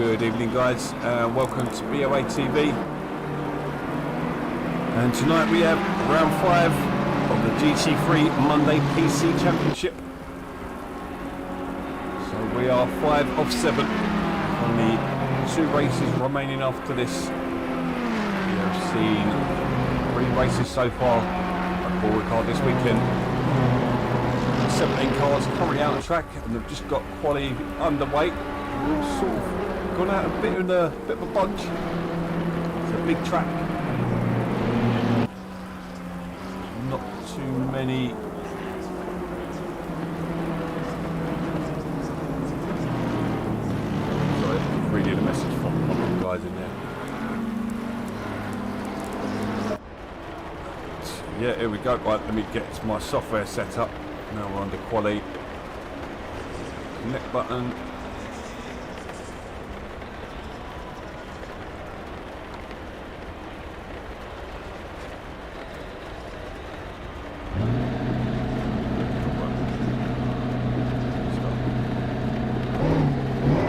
Good evening, guys, and welcome to BoATV. And tonight we have round 5 of the GT3 Monday PC Championship. So we are 5 of 7 on the 2 races remaining after this. We have seen 3 races so far at Ricard this weekend. 17 cars currently out of track, and they've just got quali underway. We've all sort of gone out a bit of a bunch. It's a big track. Not too many. Sorry, I'm reading a message from one of the guys in there. Yeah, here we go. Right, let me get my software set up. Now we're under quali. Connect button.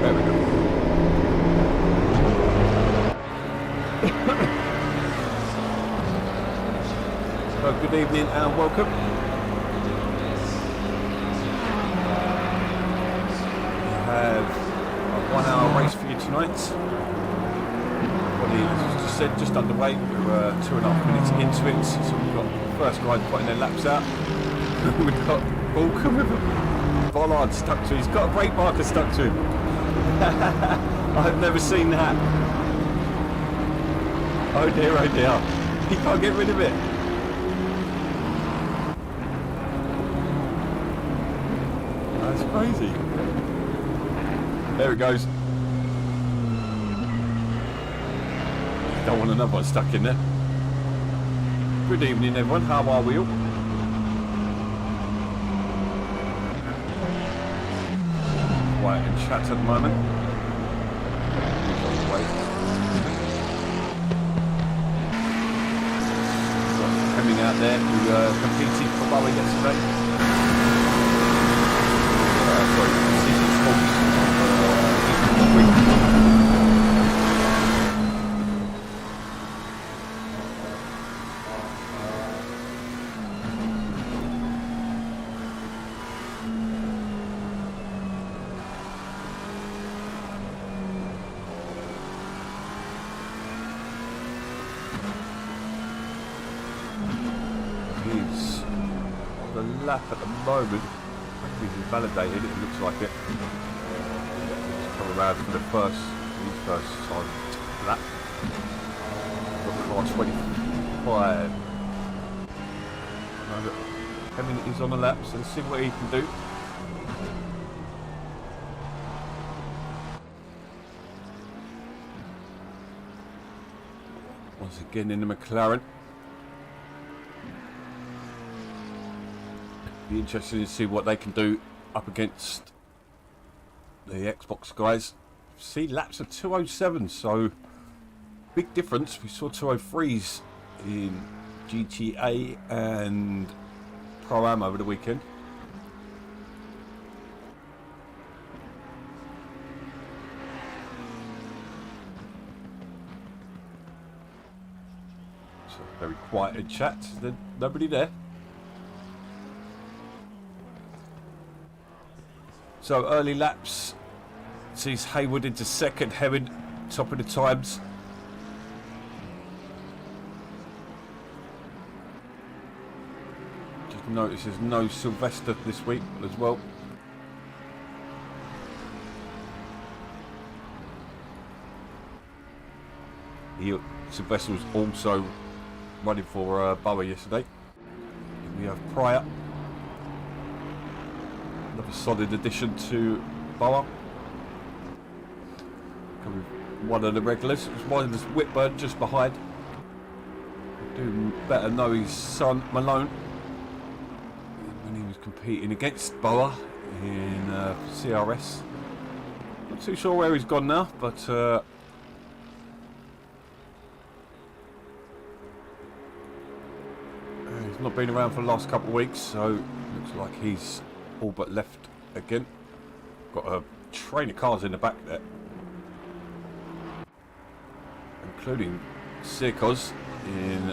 There we go. So good evening and welcome. Have a 1 hour race for you tonight. Well, as just said, just underway. We're 2.5 minutes into it, so we've got the first guys putting their laps out. We've got Walker with a bollard stuck to him. He's got a brake marker stuck to him. I've never seen that. Oh dear, oh dear. He can't get rid of it. That's crazy. There it goes. Don't want another one stuck in there. Good evening, everyone. How are we all? Quiet in chat at the moment. Coming out there who competed for BoA yesterday. Sorry, season sports. He's on the lap at the moment. He's invalidated, it looks like it. Come around for the first time lap. Got car 25. Now that 10 minutes on the laps and see what he can do. Once again in the McLaren. Be interesting to see what they can do up against the Xbox guys. See, laps of 207, so big difference. We saw 203s in GTA and Pro-Am over the weekend. So very quiet in chat. There's nobody there. So early laps sees Hayward into second, Herring top of the times. Just notice there's no Sylvester this week as well. Sylvester was also running for BoA yesterday. We have Pryor. Another solid addition to BoA. One of the regulars. It was one of Whitburn just behind. Do better know his son Malone when he was competing against BoA in CRS. Not too sure where he's gone now, but he's not been around for the last couple of weeks, so looks like he's all but left again. Got a train of cars in the back there. including Sirkos in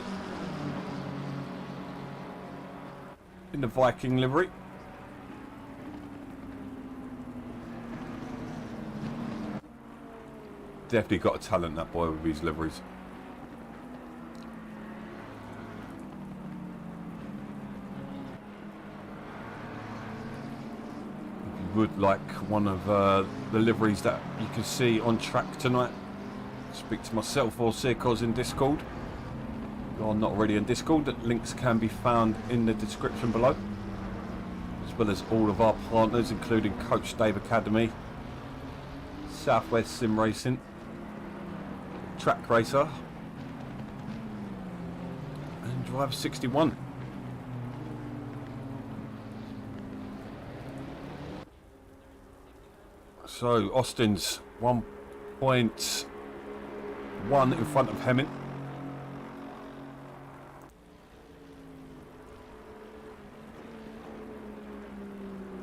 the Viking livery. Definitely got a talent, that boy, with his liveries. If you would like one of the liveries that you can see on track tonight, speak to myself or Sirkos in Discord. If you're not already in Discord, links can be found in the description below, as well as all of our partners, including Coach Dave Academy, Southwest Sim Racing, Trak Racer, and Drive 61. So Austin's 1.1 in front of Hemming.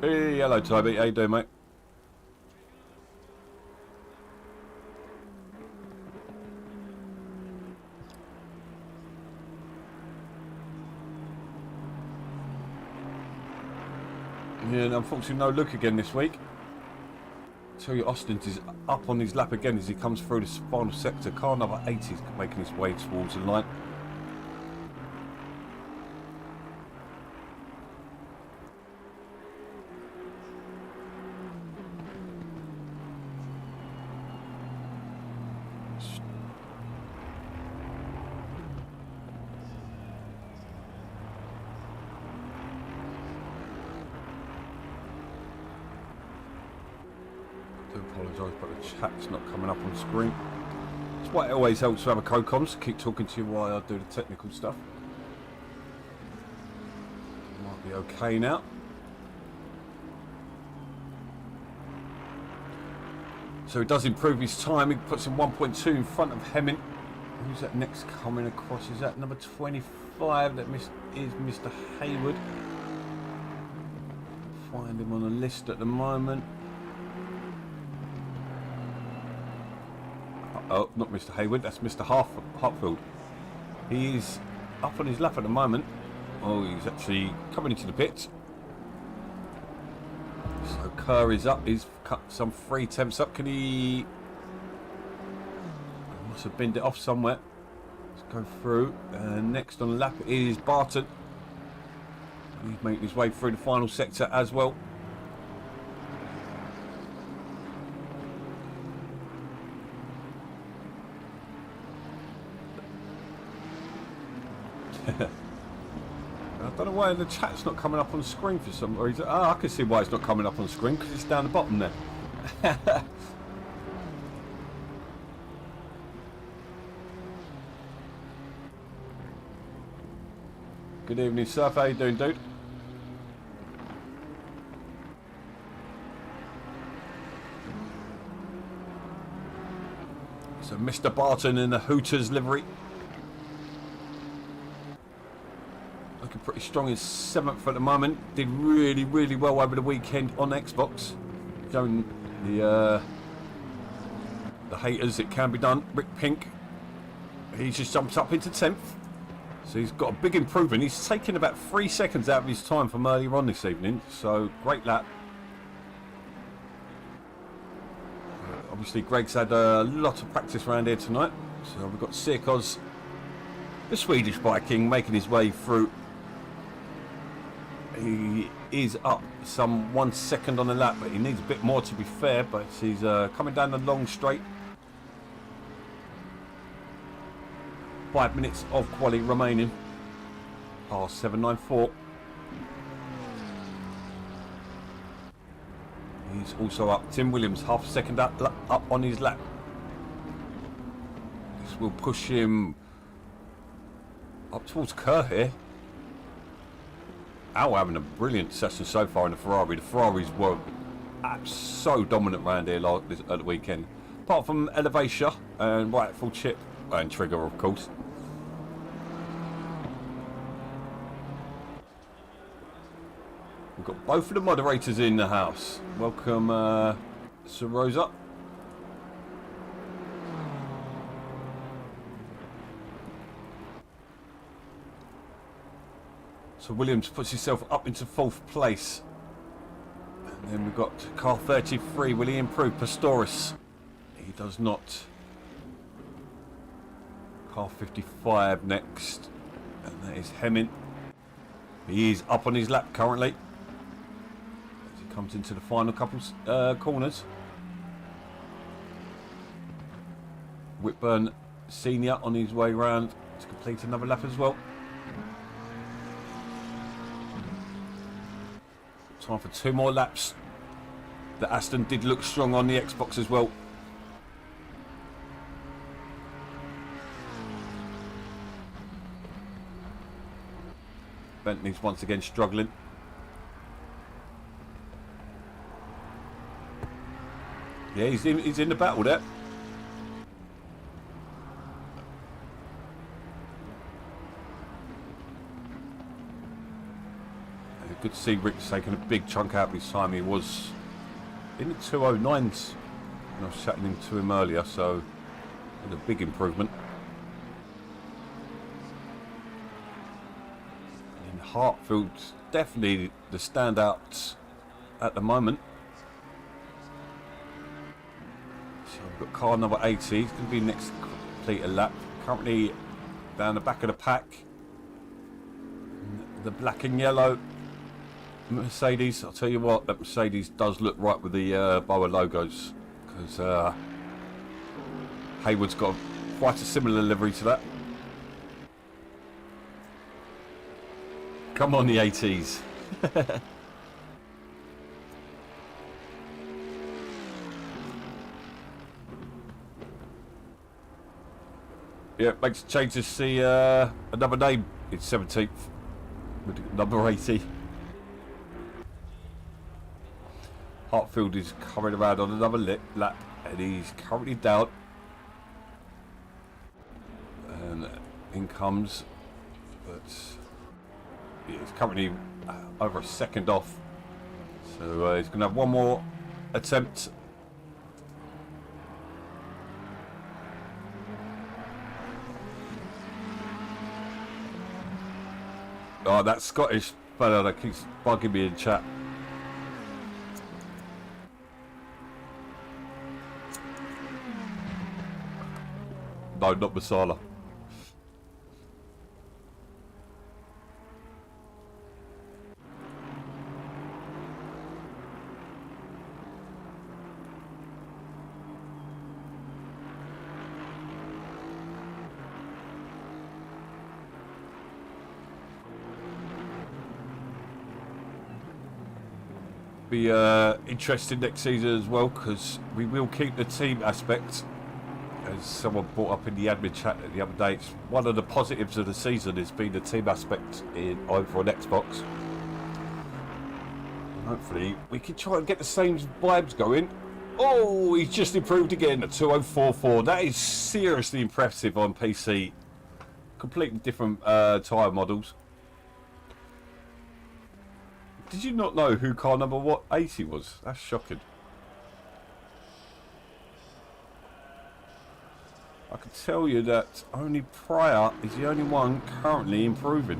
Hey, hello Toby, how you doing, mate? Yeah, and unfortunately no Luke again this week. I tell you, Austin's is up on his lap again as he comes through this final sector. Car number 80 is making his way towards the line. I do apologise, but the chat's not coming up on screen. It's why it always helps to have a co-coms to keep talking to you while I do the technical stuff. Might be okay now. So he does improve his time. He puts him 1.2 in front of Hemming. Who's that next coming across? Is that number 25? That is Mr. Hayward. Find him on the list at the moment. Oh, not Mr. Hayward, that's Mr. Hartfield. He's up on his lap at the moment. Oh, he's actually coming into the pits. So Kerr is up, he's cut some 3 temps up. Can he must have binned it off somewhere. Let's go through. And next on the lap is Barton. He's making his way through the final sector as well. I don't know why the chat's not coming up on screen for some reason. Oh, I can see why it's not coming up on screen, because it's down the bottom there. Good evening, Surf. How you doing, dude? So Mr. Barton in the Hooters livery. Looking pretty strong in 7th at the moment. Did really, really well over the weekend on Xbox. Showing the haters it can be done. Rick Pink, he just jumps up into 10th. So he's got a big improvement. He's taken about 3 seconds out of his time from earlier on this evening. So great lap. Obviously Greg's had a lot of practice around here tonight. So we've got Sirkos, the Swedish Viking, making his way through. He is up some 1 second on the lap, but he needs a bit more to be fair. But he's coming down the long straight. 5 minutes of quali remaining. Past 7.94. He's also up. Tim Williams, half a second up on his lap. This will push him up towards Kerr here. Al having a brilliant session so far in the Ferrari. The Ferraris were so dominant around here at the weekend. Apart from Elevatia and Rightful Chip and Trigger, of course. We've got both of the moderators in the house. Welcome, Sir Rosa. So Williams puts himself up into 4th place. And then we've got car 33. Will he improve? Pistorius. He does not. Car 55 next. And that is Hemming. He is up on his lap currently. As he comes into the final couple corners. Whitburn Senior on his way round to complete another lap as well. Time for 2 more laps. The Aston did look strong on the Xbox as well. Bentley's once again struggling. Yeah, he's in the battle there. Good to see Rick's taking a big chunk out of his time. He was in the 209s when I was chatting to him earlier, so it's a big improvement. And Hartfield's definitely the standout at the moment. So we've got car number 80. He's going to be next to complete a lap. Currently down the back of the pack. The black and yellow Mercedes. I'll tell you what, that Mercedes does look right with the BoA logos, because Hayward's got quite a similar livery to that. Come on, the 80s. Yeah, makes a change to see another name. It's 17th with number 80. Hartfield is coming around on another lap, and he's currently down. And in comes, but he's currently over a second off. So he's going to have one more attempt. Oh, that Scottish fellow that keeps bugging me in chat. No, not Masala. Be interesting next season as well, because we will keep the team aspect. As someone brought up in the admin chat the other day, it's one of the positives of the season has been the team aspect over on Xbox. Hopefully we can try and get the same vibes going. Oh, he's just improved again at 2044. That is seriously impressive on PC. Completely different tyre models. Did you not know who car number 80 was? That's shocking. I can tell you that only Pryor is the only one currently improving.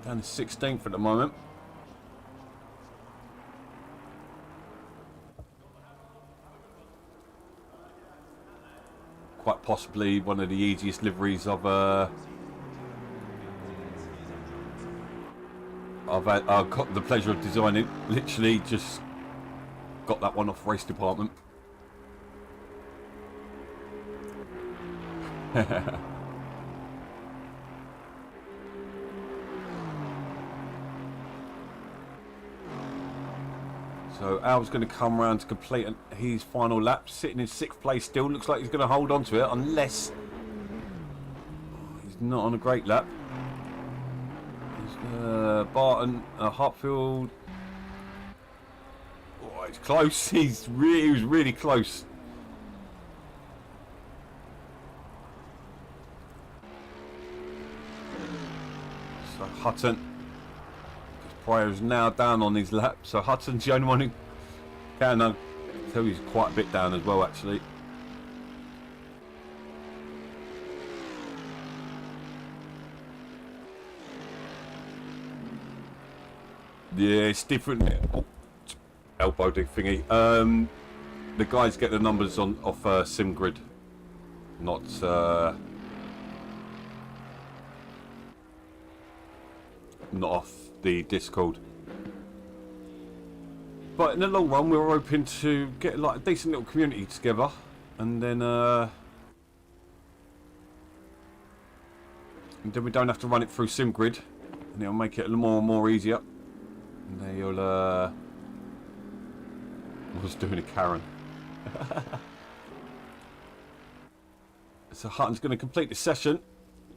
Down to 16th at the moment. Quite possibly one of the easiest liveries I've got the pleasure of designing. Literally just got that one off race department. So Al's going to come round to complete his final lap, sitting in 6th place still. Looks like he's going to hold on to it unless he's not on a great lap. Barton, Hartfield. Oh, it's close. He was really close. So Hutton, because Pryor is now down on his lap. So Hutton's the only one who can. I tell you, he's quite a bit down as well, actually. Yeah, it's different. Oh, elbow dig thingy. The guys get the numbers on off SimGrid, not off the Discord. But in the long run, we're hoping to get like a decent little community together, and then we don't have to run it through SimGrid, and it'll make it a little more easier. And then you'll I was doing a Karen. So Hutton's going to complete the session,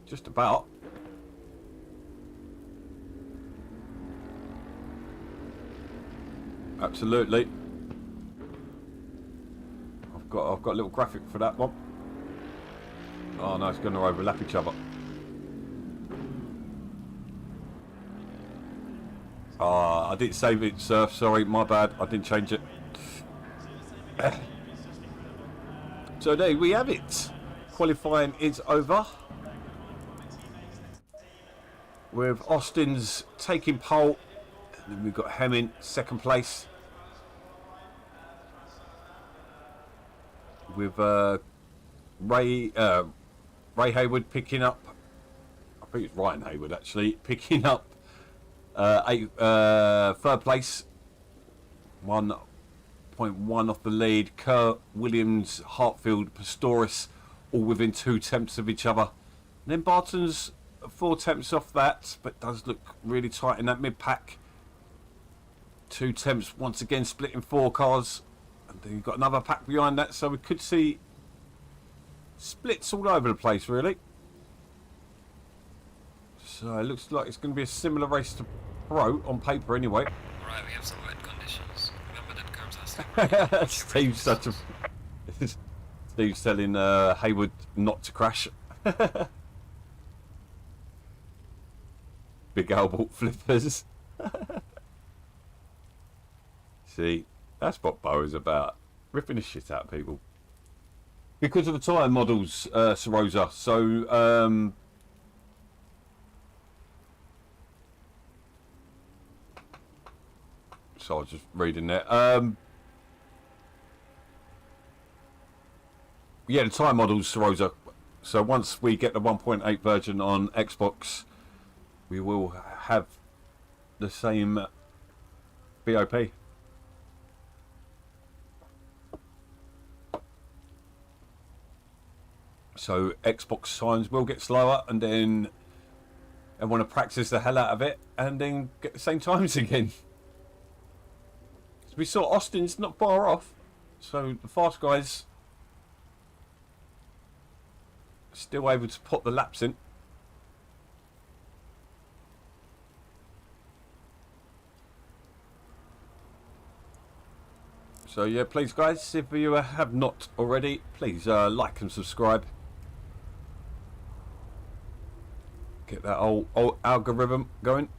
just about. Absolutely. I've got a little graphic for that one. Oh no, it's going to overlap each other. Ah, I didn't save it, Surf. Sorry, my bad. I didn't change it. So there we have it. Qualifying is over, with Austin's taking pole, and then we've got Hemming second place, with Ray Hayward picking up. I think it's Ryan Hayward actually picking up third place, 1.1 off the lead. Kerr, Williams, Hartfield, Pastoris all within 2 tenths of each other. And then Barton's 4 tenths off that, but does look really tight in that mid pack. 2 tenths once again, splitting 4 cars, and then you've got another pack behind that, so we could see splits all over the place really. So it looks like it's going to be a similar race to Pro on paper anyway. Right, we have some wet conditions. Remember that cars are Steve's such a Steve's telling Hayward not to crash. Big Albert flippers. See, that's what Bo is about. Ripping the shit out of people. Because of the tyre models, Sarosa. So, so I was just reading there. Yeah, the tyre models, Sarosa. So once we get the 1.8 version on Xbox, we will have the same BOP. So Xbox times will get slower, and then I want to practice the hell out of it, and then get the same times again. So we saw Austin's not far off, so the fast guys still able to put the laps in. So yeah, please guys, if you have not already, please like and subscribe. Get that old algorithm going.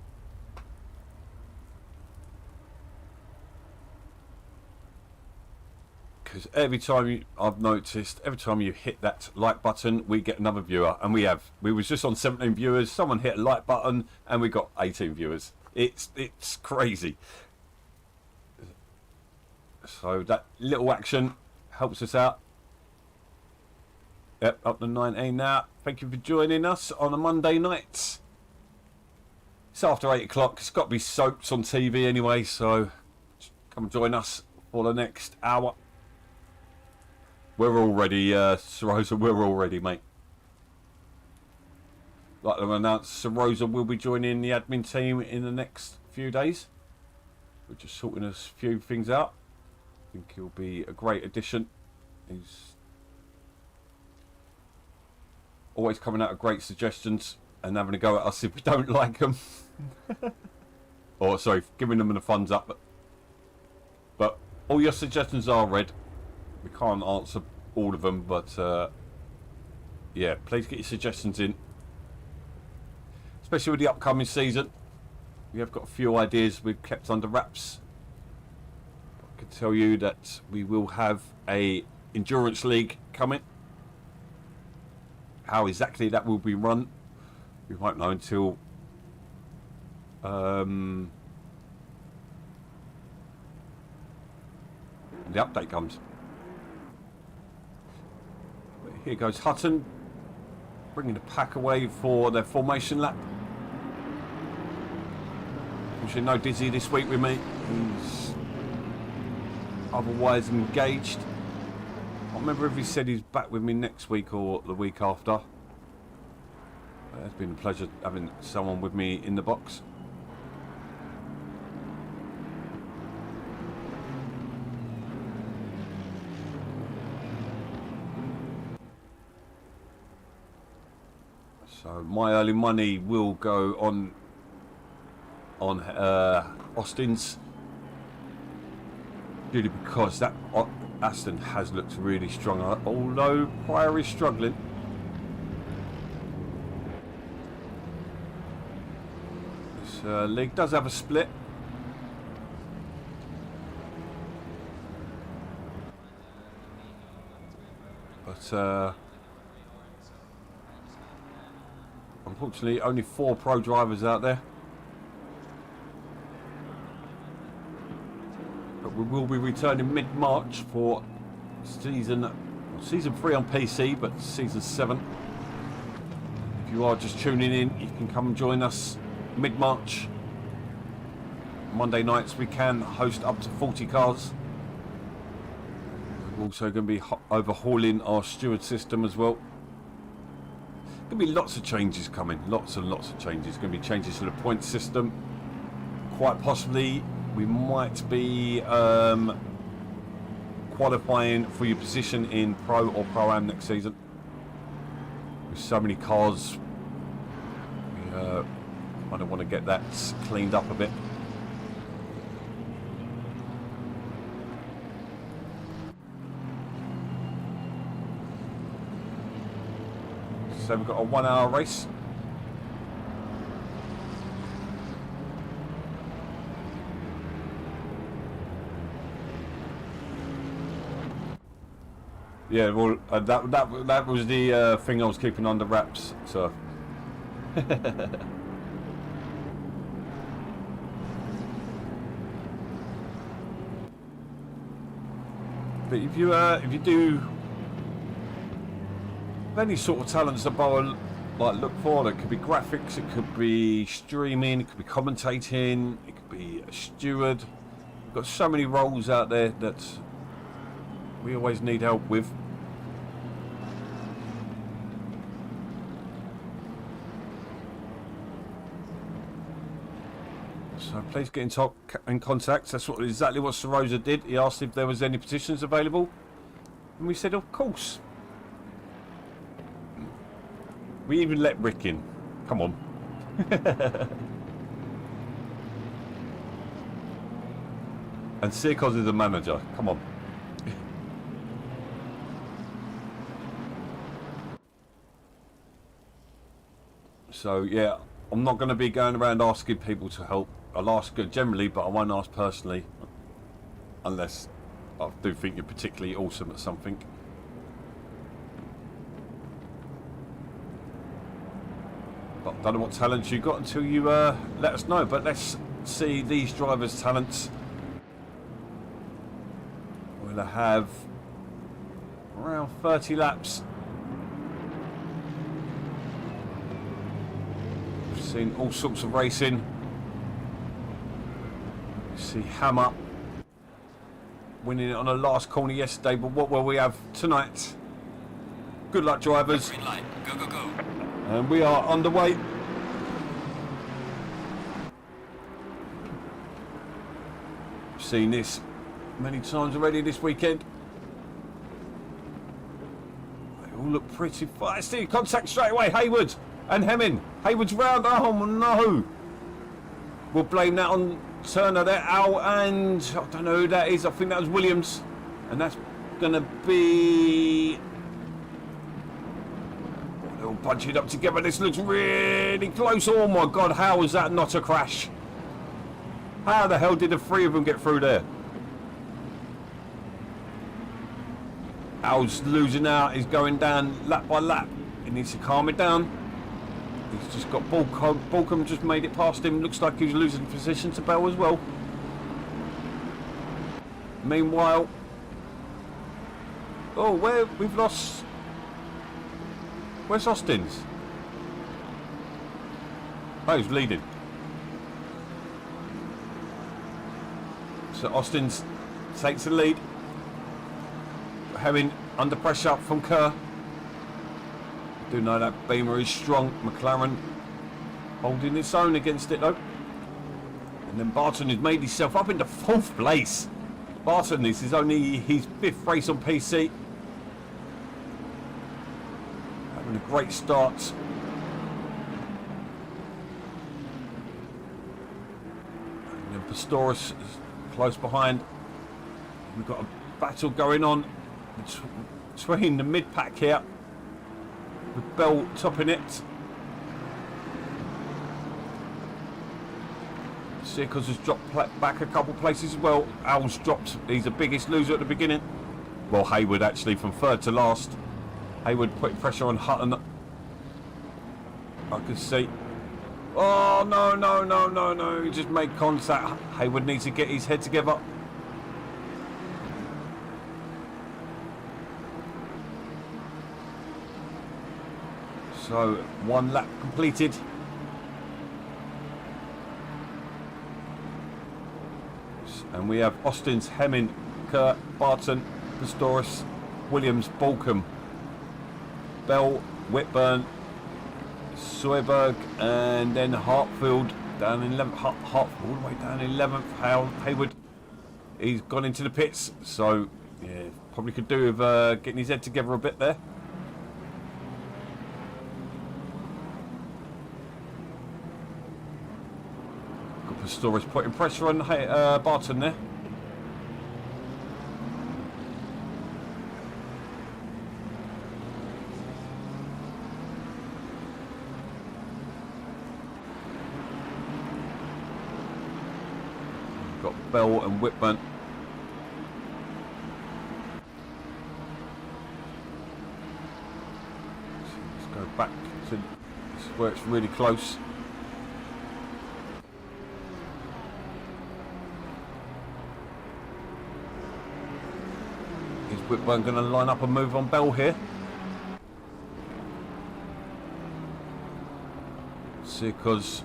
Because every time I've noticed, every time you hit that like button, we get another viewer, and we have. We was just on 17 viewers. Someone hit a like button, and we got 18 viewers. It's crazy. So that little action helps us out. Yep, up to 19 now. Thank you for joining us on a Monday night. It's after 8 o'clock. It's got to be soaps on TV anyway, so come join us for the next hour. We're all ready, Sarosa. We're all ready, mate. Like to announce, Sarosa will be joining the admin team in the next few days. We're just sorting a few things out. I think he'll be a great addition. He's always coming out with great suggestions and having a go at us if we don't like them. Or sorry, giving them a thumbs up. But all your suggestions are read. We can't answer all of them, but yeah, please get your suggestions in, especially with the upcoming season. We have got a few ideas we've kept under wraps. I can tell you that we will have a endurance league coming. How exactly that will be run, we won't know until the update comes. Here goes Hutton, bringing the pack away for their formation lap. Unfortunately, no Dizzy this week with me. He's otherwise engaged. I can't remember if he said he's back with me next week or the week after. It's been a pleasure having someone with me in the box. So my early money will go on Austin's, purely because that Aston has looked really strong, although Pryor is struggling. This league does have a split. But unfortunately, only 4 pro drivers out there. But we will be returning mid-March for season 3 on PC, but season 7. If you are just tuning in, you can come and join us mid-March. Monday nights we can host up to 40 cars. We're also going to be overhauling our steward system as well. Going to be lots of changes coming, lots and lots of changes. Going to be changes to the point system. Quite possibly we might be qualifying for your position in Pro or Pro-Am next season. With so many cars, we might want to get that cleaned up a bit. So we've got a 1 hour race. Yeah, well, that was the thing I was keeping under wraps. So, but if you do any sort of talents that Boa like look for, it could be graphics, it could be streaming, it could be commentating, it could be a steward. We've got so many roles out there that we always need help with. So please get in contact. That's exactly what Sir Rosa did. He asked if there was any petitions available, and we said of course. We even let Rick in. Come on. And Sirkos is the manager. Come on. So yeah, I'm not going to be going around asking people to help. I'll ask generally, but I won't ask personally, unless I do think you're particularly awesome at something. But I don't know what talents you got until you let us know. But let's see these drivers' talents. We'll have around 30 laps. We've seen all sorts of racing. You see Hammer winning it on the last corner yesterday, but what will we have tonight? Good luck, drivers. Green light. Go, go, go. And we are underway. I've seen this many times already this weekend. They all look pretty feisty. Contact straight away, Hayward and Hemming. Hayward's round. Oh no. We'll blame that on Turner there, Al, and I don't know who that is. I think that was Williams. And that's going to be... They're all bunching up together. This looks really close. Oh my God, how was that not a crash? How the hell did the 3 of them get through there? Al's losing out. He's going down lap by lap. He needs to calm it down. He's just got Balcom just made it past him. Looks like he's losing position to Bell as well. Meanwhile, Oh, where we've lost. Where's Austin's? Oh, he's leading. So Austin's takes the lead. Having under pressure from Kerr. Do know that Beamer is strong. McLaren holding its own against it though. And then Barton has made himself up into 4th place. Barton, this is only his 5th race on PC. Having a great start. And then Pistorius is close behind. We've got a battle going on between the mid-pack here. With Bell topping it. Seacles has dropped back a couple places as well. Al's dropped. He's the biggest loser at the beginning. Well, Hayward actually from 3rd to last. Hayward putting pressure on Hutton. I can see. Oh, no, no, no, no, no. He just made contact. Hayward needs to get his head together. So, 1 lap completed. And we have Austin's, Hemming, Kerr, Barton, Pistorius, Williams, Balcombe, Bell, Whitburn, Soyberg, and then Hartfield down in 11th. Hartfield all the way down in 11th. Hayward, he's gone into the pits, so yeah, probably could do with getting his head together a bit there. Pistorius putting pressure on Barton there. We've got Bell and Whitburn. So let's go back to this is where it's really close. Whitburn going to line up and move on Bell here. See, because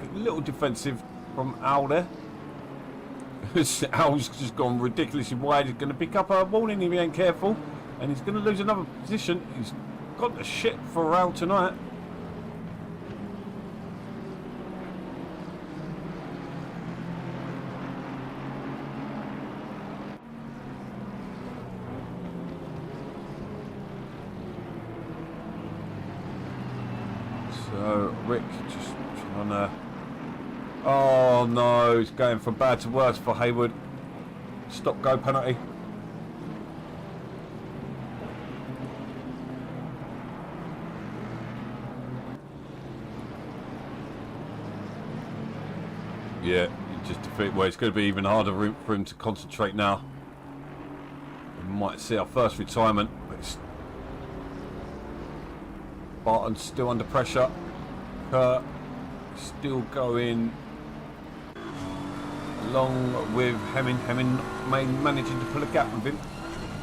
a little defensive from Al there. Al's just gone ridiculously wide. He's going to pick up a warning if he ain't careful, and he's going to lose another position. He's got the shit for Al tonight. So Rick just trying to... Oh no, it's going from bad to worse for Hayward. Stop go penalty. Yeah, just defeat. Well, it's going to be even harder for him to concentrate now. We might see our first retirement, but it's... Barton's still under pressure. Kerr still going along with Hemming. Hemming managing to pull a gap with him.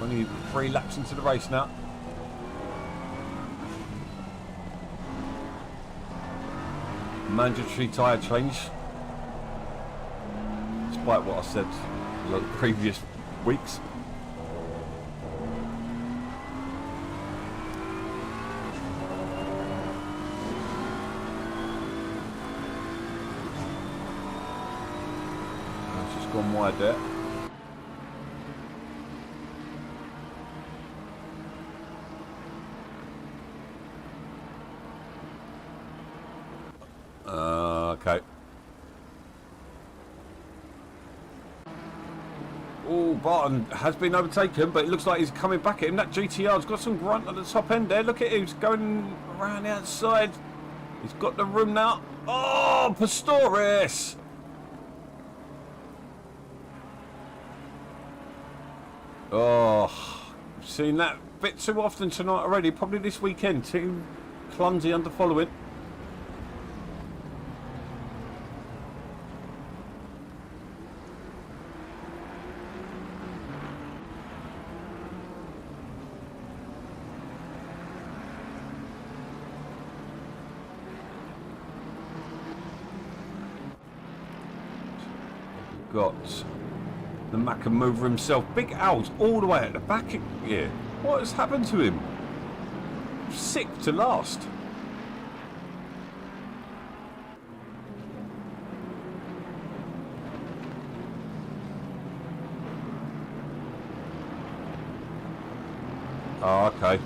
Only 3 laps into the race now. Mandatory tyre change. Despite what I said in the previous weeks. Gone wide there. Okay. Oh, Barton has been overtaken, but it looks like he's coming back at him. That GTR's got some grunt at the top end there. Look at him, he's going around the outside. He's got the room now. Oh, Pistorius! Oh, I've seen that bit too often tonight already. Probably this weekend. Too clumsy under following. got the Macca mover himself. Big Al's all the way at the back here. What has happened to him? Sick to last. Oh, okay.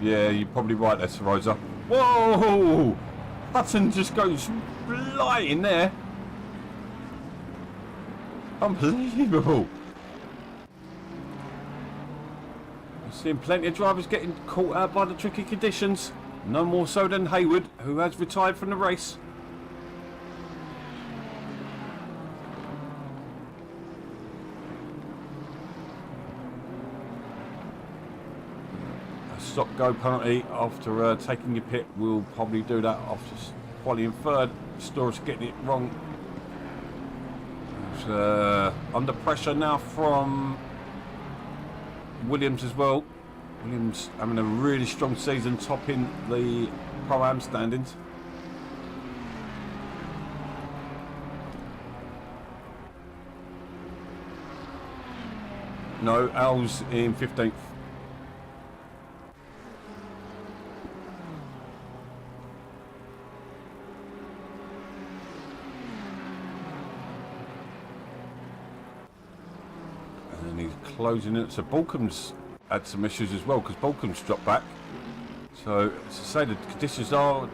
Yeah, you're probably right there, Rosa. Whoa! Hutton just goes flying there. Unbelievable. We're seeing plenty of drivers getting caught out by the tricky conditions. No more so than Hayward, who has retired from the race. Stop go penalty after taking your pit. We'll probably do that after qualifying third. Store's getting it wrong. Under pressure now from Williams as well. Williams having a really strong season, topping the Pro-Am standings. No, Al's in 15th. And he's closing it. So Balcom's had some issues as well, because Balcom's dropped back. So to say the conditions are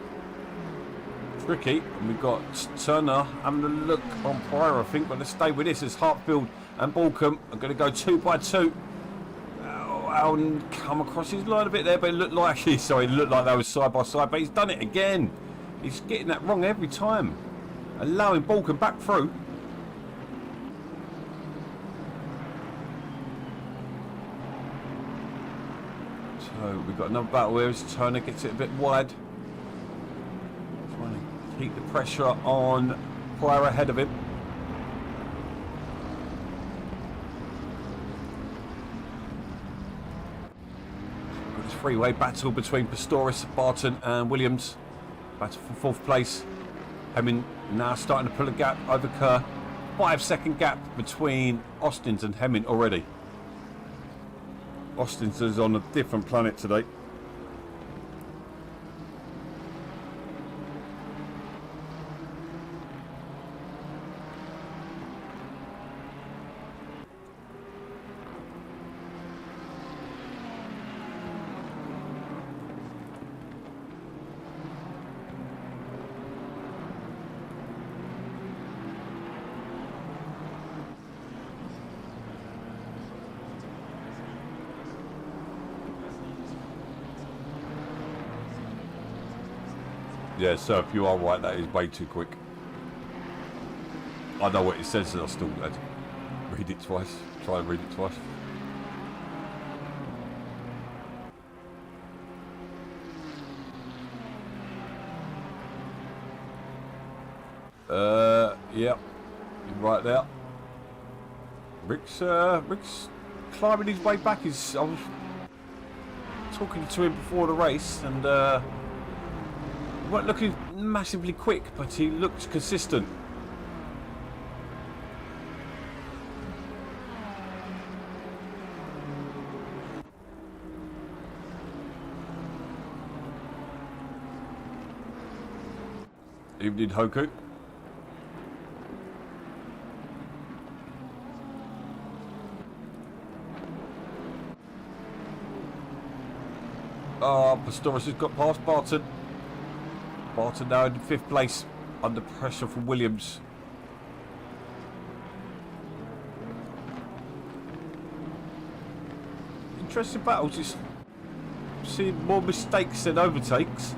tricky, and we've got Turner having a look on Pryor, I think, but let's stay with this as Hartfield and Balcom are going to go 2 by 2. Allen come across his line a bit there, but it looked like it looked like they were side by side, but he's done it again. He's getting that wrong every time, allowing Balcom back through. So we've got another battle here as Turner gets it a bit wide. Trying to keep the pressure on Pryor ahead of him. Got this freeway battle between Pistorius, Barton and Williams. Battle for 4th place. Hemming now starting to pull a gap over Kerr. 5-second gap between Austins and Hemming already. Austin's is on a different planet today. Yeah, so if you are right, that is way too quick. I know what it says, and I still had to read it twice. Try and read it twice. Yep, you're right there. Rick's climbing his way back. I was talking to him before the race, and he weren't looking massively quick, but he looked consistent. Evening, Hoku. Pistorius has got past Barton. Barton now in 5th place, under pressure from Williams. Interesting battle, just seeing more mistakes than overtakes.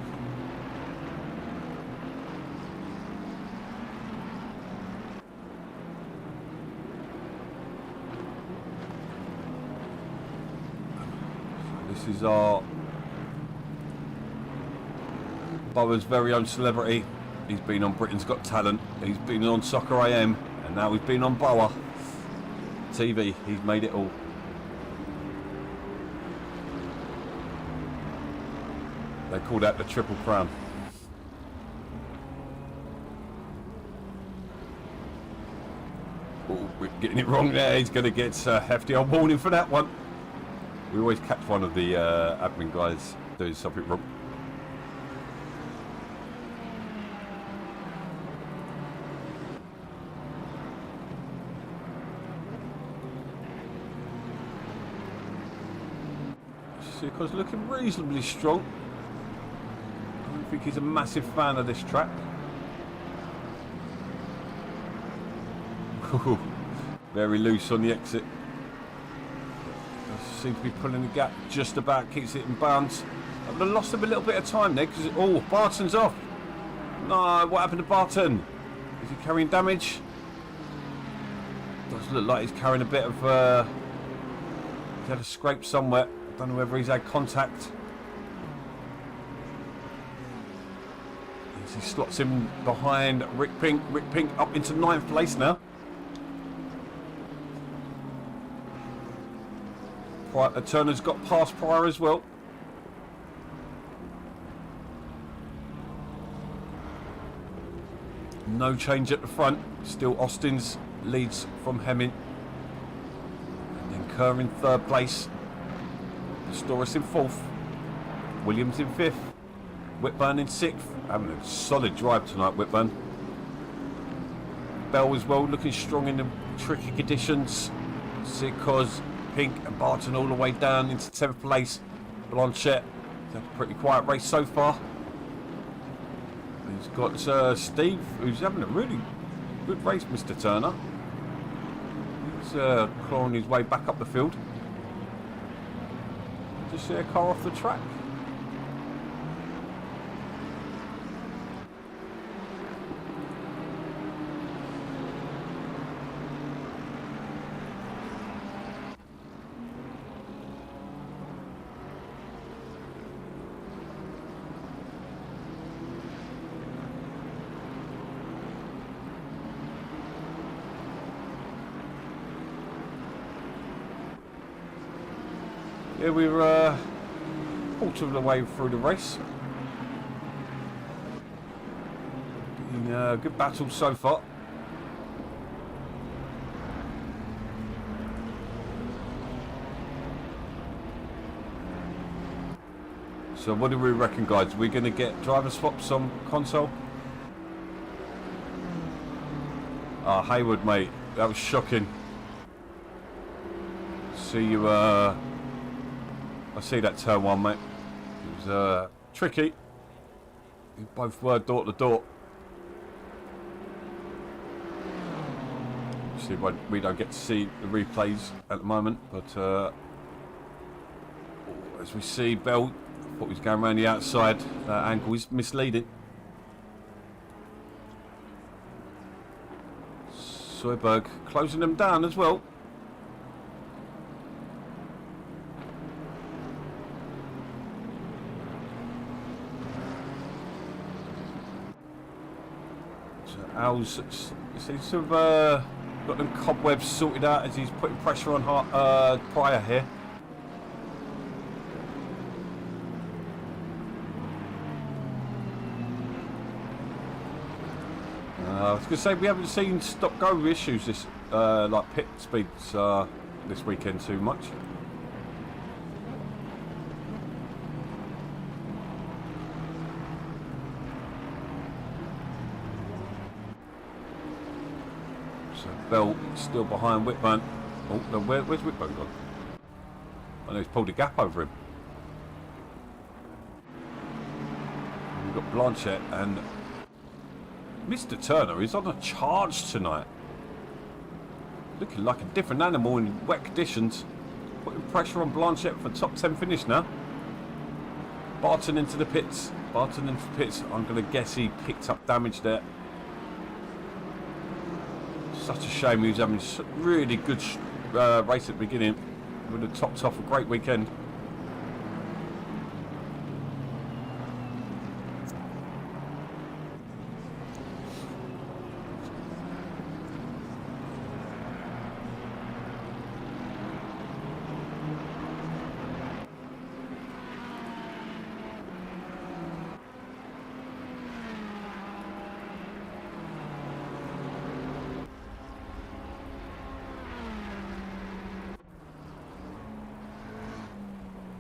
This is our BoA's very own celebrity. He's been on Britain's Got Talent, he's been on Soccer AM, and now he's been on BoA TV. He's made it all. They call that the Triple Crown. Oh, we're getting it wrong there. He's going to get a hefty old warning for that one. We always catch one of the admin guys doing something wrong. Because looking reasonably strong. I don't think he's a massive fan of this track. Very loose on the exit. Seems to be pulling the gap just about, keeps it in bounds. I would have lost him a little bit of time there because Barton's off. No, what happened to Barton? Is he carrying damage? Does look like he's carrying a bit of he's had a scrape somewhere. I don't know whether he's had contact. As he slots him behind Rick Pink. Rick Pink up into 9th place now. Turner's got past Pryor as well. No change at the front. Still Austin's leads from Hemming. And then Kerr in 3rd place. Storis in 4th. Williams in 5th. Whitburn in 6th. Having a solid drive tonight, Whitburn. Bell as well, looking strong in the tricky conditions. Because Pink and Barton all the way down into 10th place. Blanchette, had a pretty quiet race so far. He's got Steve, who's having a really good race, Mr. Turner. He's clawing his way back up the field. Just see a car off the track. Yeah, we're quarter of the way through the race. Been a good battle so far. So what do we reckon, guys? We're going to get driver swaps on console? Ah, Hayward, mate. That was shocking. See you, I see that turn 1, mate. It was tricky. You both were door to door. See why we don't get to see the replays at the moment, but as we see, Bell thought he was going around the outside. That angle is misleading. Soyberg closing them down as well. Al's seems to have got them cobwebs sorted out as he's putting pressure on Pryor here. I was going to say we haven't seen stop-go issues this like pit speeds this weekend too much. Bell still behind Whitburn. Oh, no, where's Whitburn gone? I know he's pulled a gap over him. We've got Blanchette and Mr. Turner is on a charge tonight. Looking like a different animal in wet conditions. Putting pressure on Blanchette for top 10 finish now. Barton into the pits. Barton into the pits. I'm going to guess he picked up damage there. Such a shame. He was having a really good race at the beginning. Would have topped off a great weekend.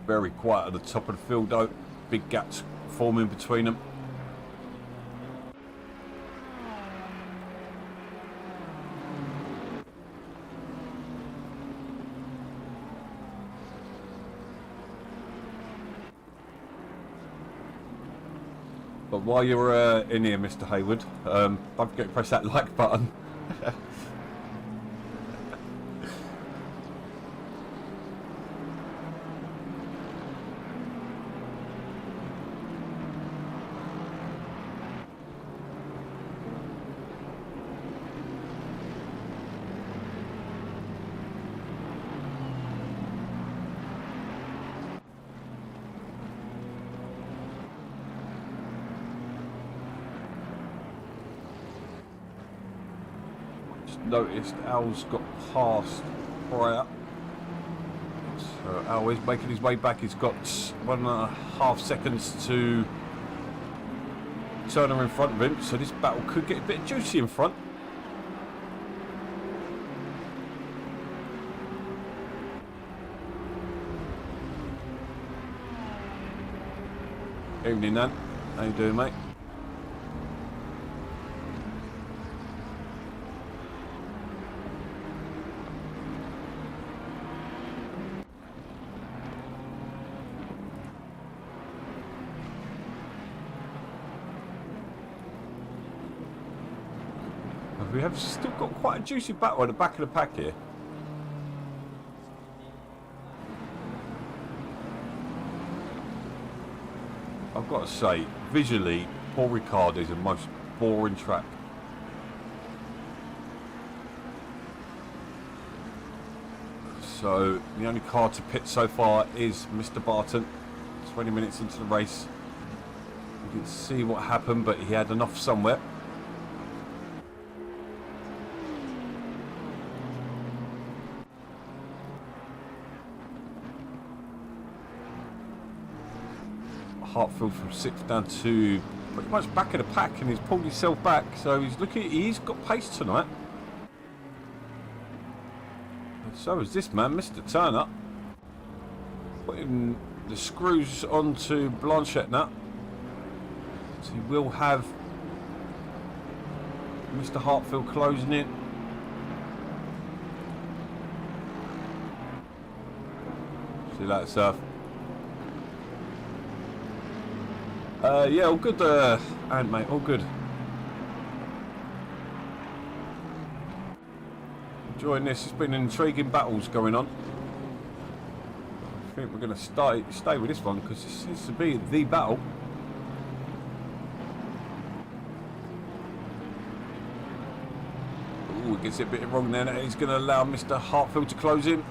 very quiet at the top of the field though. Big gaps forming between them. But while you're in here, Mr. Hayward, don't forget to press that like button. Noticed Al's got past prior, so Al is making his way back. He's got 1.5 seconds to Turner in front of him, so this battle could get a bit juicy in front. Evening, Nan. How you doing, mate? We have still got quite a juicy battle at the back of the pack here. I've got to say, visually, Paul Ricard is the most boring track. So, the only car to pit so far is Mr. Barton. 20 minutes into the race. We didn't see what happened, but he had enough somewhere. Hartfield from 6th down to pretty much back of the pack, and he's pulled himself back, so he's got pace tonight. And so is this man, Mr. Turner, putting the screws onto Blanchette now. So he will have Mr. Hartfield closing in. See you later, sir. Yeah, all good, and mate, all good. Enjoying this. It's been intriguing battles going on. I think we're going to stay with this one because it seems to be the battle. Ooh, it gets it a bit wrong there. He's going to allow Mr. Hartfield to close in.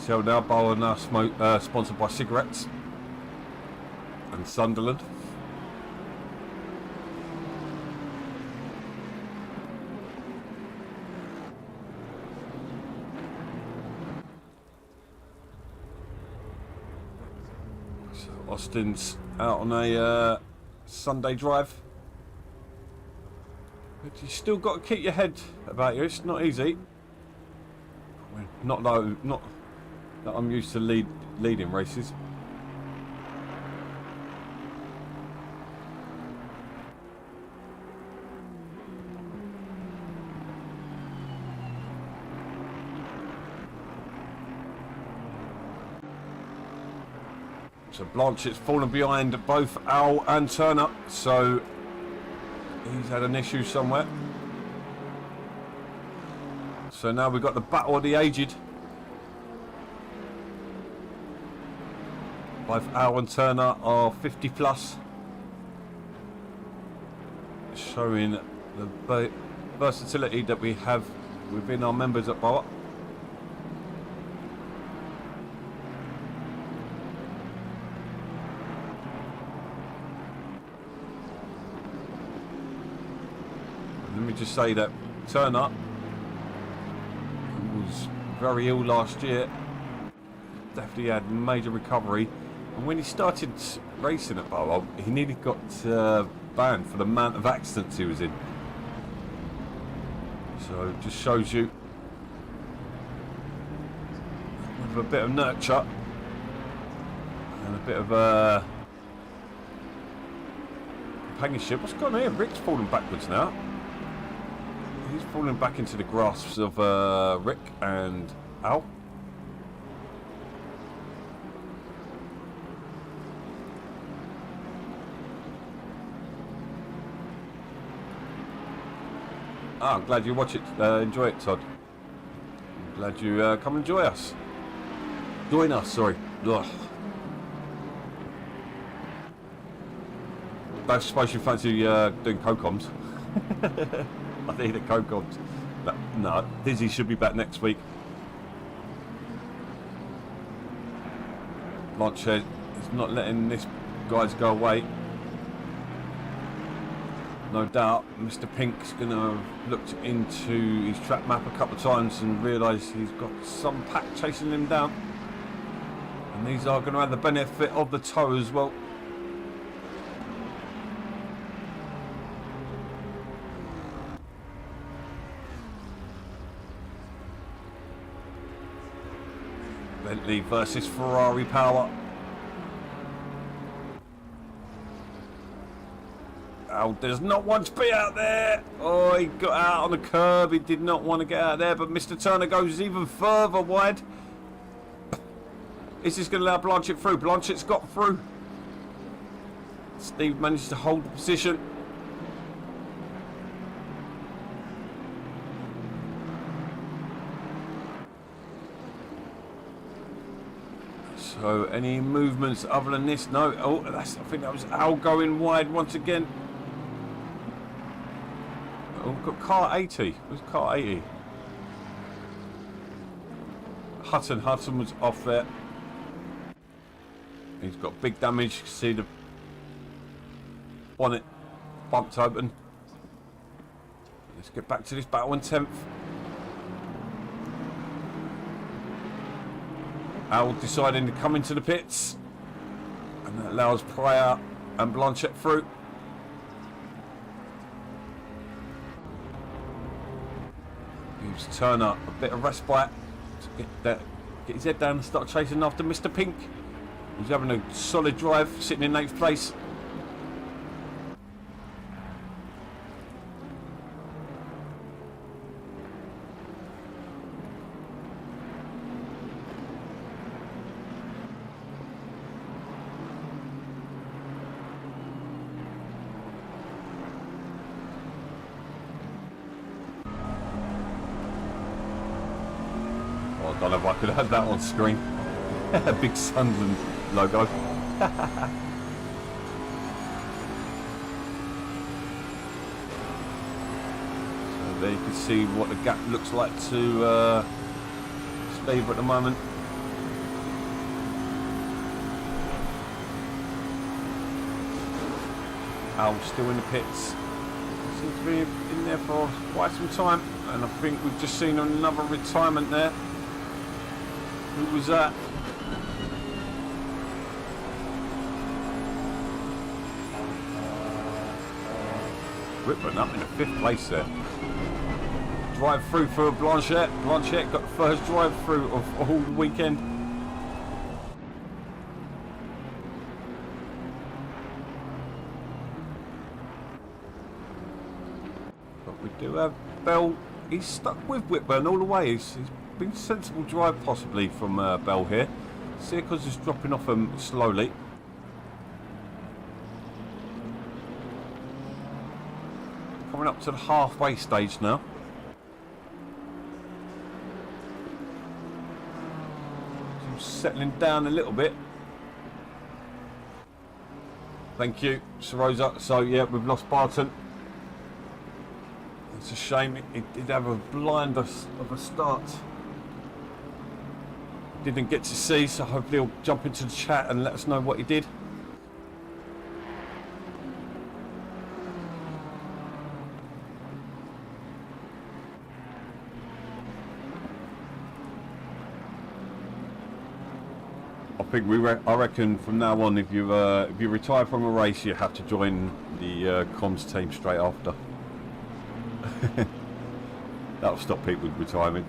So now Bowen now sponsored by cigarettes and Sunderland. So Austin's out on a Sunday drive. But you still got to keep your head about you. It's not easy. Not though. Not. I'm used to leading races. So Blanchet's fallen behind both Al and Turner, so he's had an issue somewhere. So now we've got the battle of the aged. Both Al and Turner are 50 plus, showing the versatility that we have within our members at BoATV. Let me just say that Turner was very ill last year. Definitely had major recovery. And when he started racing at BoA, he nearly got banned for the amount of accidents he was in. So it just shows you, with a bit of nurture and a bit of companionship. What's going on here? Rick's falling backwards now. He's falling back into the grasps of Rick and Al. I'm glad you watch it, enjoy it, Todd. I'm glad you come enjoy us. Join us, sorry. Ugh. Don't suppose you fancy doing co-coms. I think the co-coms. No, Dizzy should be back next week. Launcher is not letting this guys go away. No doubt Mr. Pink's going to have looked into his track map a couple of times and realised he's got some pack chasing him down. And these are going to have the benefit of the tow as well. Bentley versus Ferrari power. Al does not want to be out there. Oh, he got out on the curb. He did not want to get out there, but Mr. Turner goes even further wide. Is this going to allow Blanchett through? Blanchett's got through. Steve managed to hold the position. So, any movements other than this? No. Oh, I think that was Al going wide once again. Oh, we've got car 80. Where's car 80? Hutton was off there. He's got big damage. You can see the bonnet bumped open. Let's get back to this battle in 10th. Al deciding to come into the pits, and that allows Pryor and Blanchett through. Gives Turner a bit of respite to get his head down and start chasing after Mr. Pink. He's having a solid drive, sitting in 8th place. I don't know if I could have that on screen. Big Sunderland logo. So there you can see what the gap looks like to Steve at the moment. Al still in the pits. Seems to be in there for quite some time, and I think we've just seen another retirement there. Who was that? Whitman up in the 5th place there. Drive through for Blanchett. Blanchett got the first drive through of all the weekend. But we do have Bell. He's stuck with Whitburn all the way. He's been a sensible drive possibly from Bell here. Circles is dropping off him slowly. Coming up to the halfway stage now. Settling down a little bit. Thank you, Sir Rosa. So yeah, we've lost Barton. It's a shame. He did have a blind of a start. Didn't get to see, so hopefully he'll jump into the chat and let us know what he did. I think I reckon from now on, if you retire from a race, you have to join the comms team straight after. That'll stop people retiring.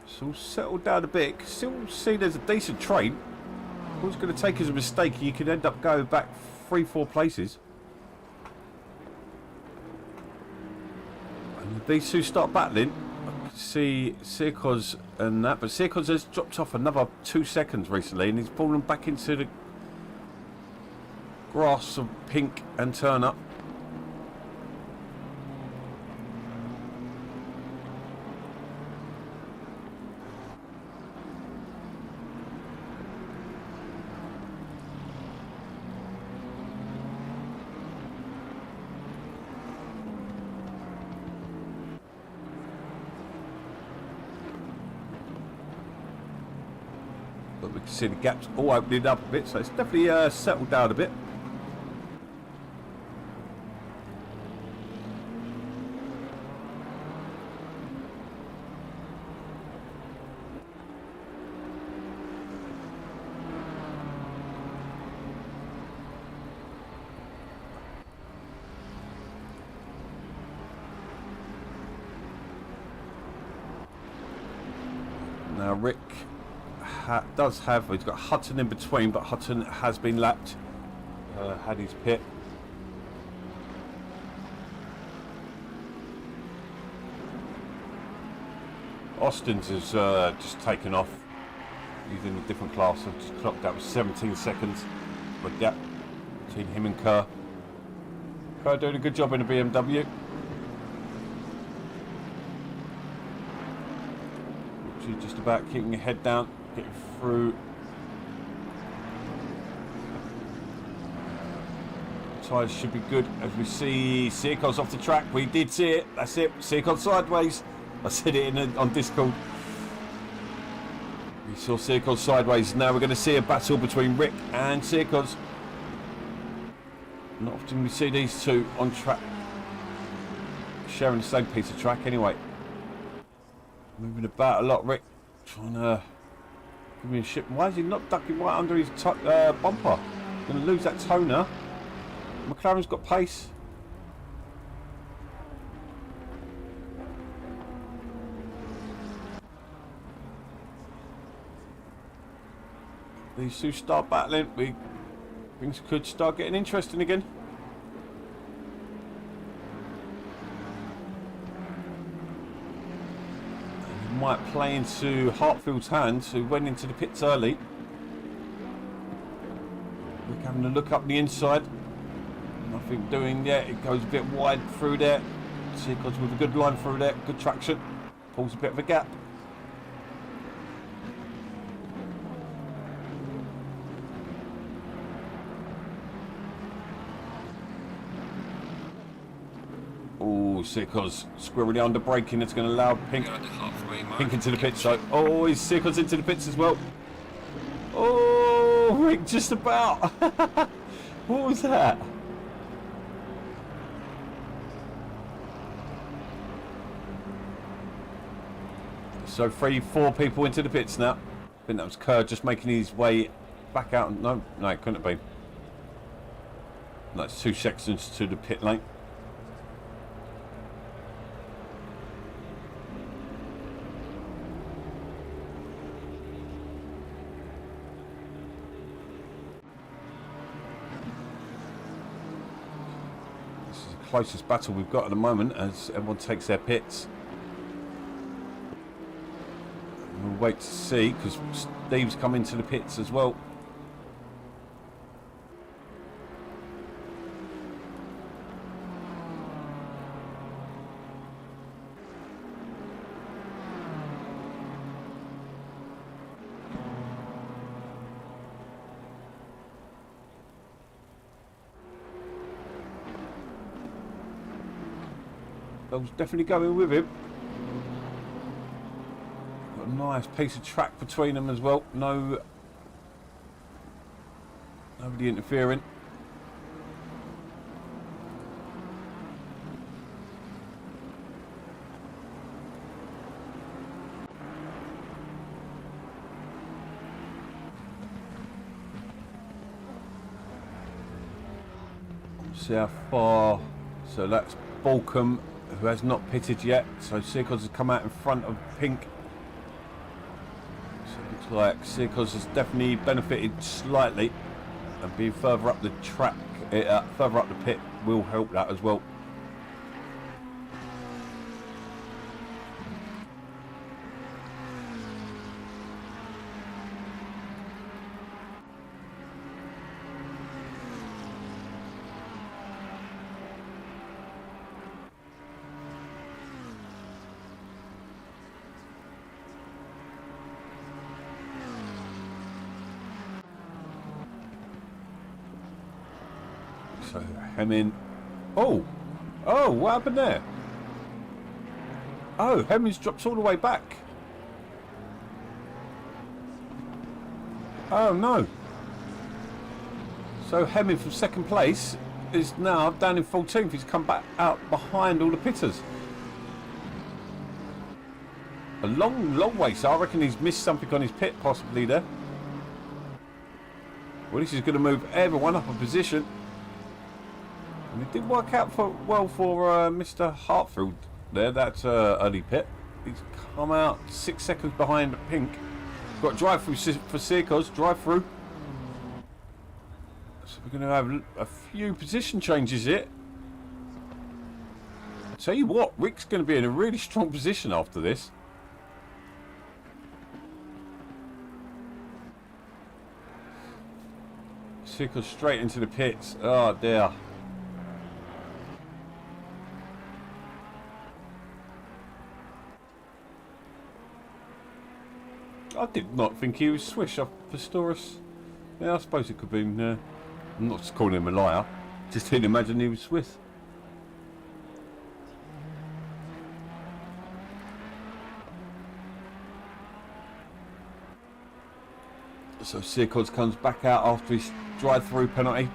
It's all settled down a bit. Still see there's a decent train. All it's going to take is a mistake. You could end up going back 3-4 places. And if these two start battling, I can see Sirkos and that, but Sirkos has dropped off another 2 seconds recently, and he's fallen back into the grass of Pink and Turner. But we can see the gaps all opening up a bit, so it's definitely settled down a bit. Now Rick does have, he's got Hutton in between, but Hutton has been lapped, had his pit. Austin's has just taken off. He's in a different class. I've just clocked out with 17 seconds for a gap between him and Kerr. Kerr doing a good job in a BMW. She's just about keeping her head down, getting through. Tyres should be good as we see Sirkos off the track. We did see it. That's it. Sirkos sideways. I said it on Discord. We saw Sirkos sideways. Now we're going to see a battle between Rick and Sirkos. Not often we see these two on track, sharing the same piece of track anyway. Moving about a lot, Rick. Trying to give me a ship. Why is he not ducking right under his bumper? Going to lose that toner. McLaren's got pace. These two start battling. Things could start getting interesting again. Might play into Hartfield's hands, who went into the pits early. We're having a look up the inside. Nothing doing yet. It goes a bit wide through there. Sirkos with a good line through there. Good traction. Pulls a bit of a gap. Oh, Sirkos squirrely under braking. It's going to allow Pink into the pits. So, oh, he's Sirkos into the pits as well. Oh, Rick, just about. What was that? So 3-4 people into the pits now. I think that was Kerr just making his way back out. No, it couldn't have been. That's 2 sections to the pit lane. This is the closest battle we've got at the moment as everyone takes their pits. We'll wait to see because Steve's come into the pits as well. I was definitely going with him. Nice piece of track between them as well. Nobody interfering. See how far. So that's Balcom, who has not pitted yet. So Sirkos has come out in front of Pink. So it looks like Sirkos has definitely benefited slightly, and being further up the track, further up the pit will help that as well. So Hemming. Oh, what happened there? Oh, Hemmings drops all the way back. Oh no. So Hemming from second place is now down in 14th. He's come back out behind all the pitters. A long way. So I reckon he's missed something on his pit possibly there. Well, this is going to move everyone up a position. And it did work out well for Mr. Hartfield there, that early pit. He's come out 6 seconds behind Pink. Got drive through for Sirkos, drive through. So we're going to have a few position changes here. I'll tell you what, Rick's going to be in a really strong position after this. Sirkos straight into the pits. Oh dear. I did not think he was Swish off Pistorius. Yeah, I suppose it could be. I'm not just calling him a liar. Just didn't imagine he was Swiss. So Sirkos comes back out after his drive-through penalty.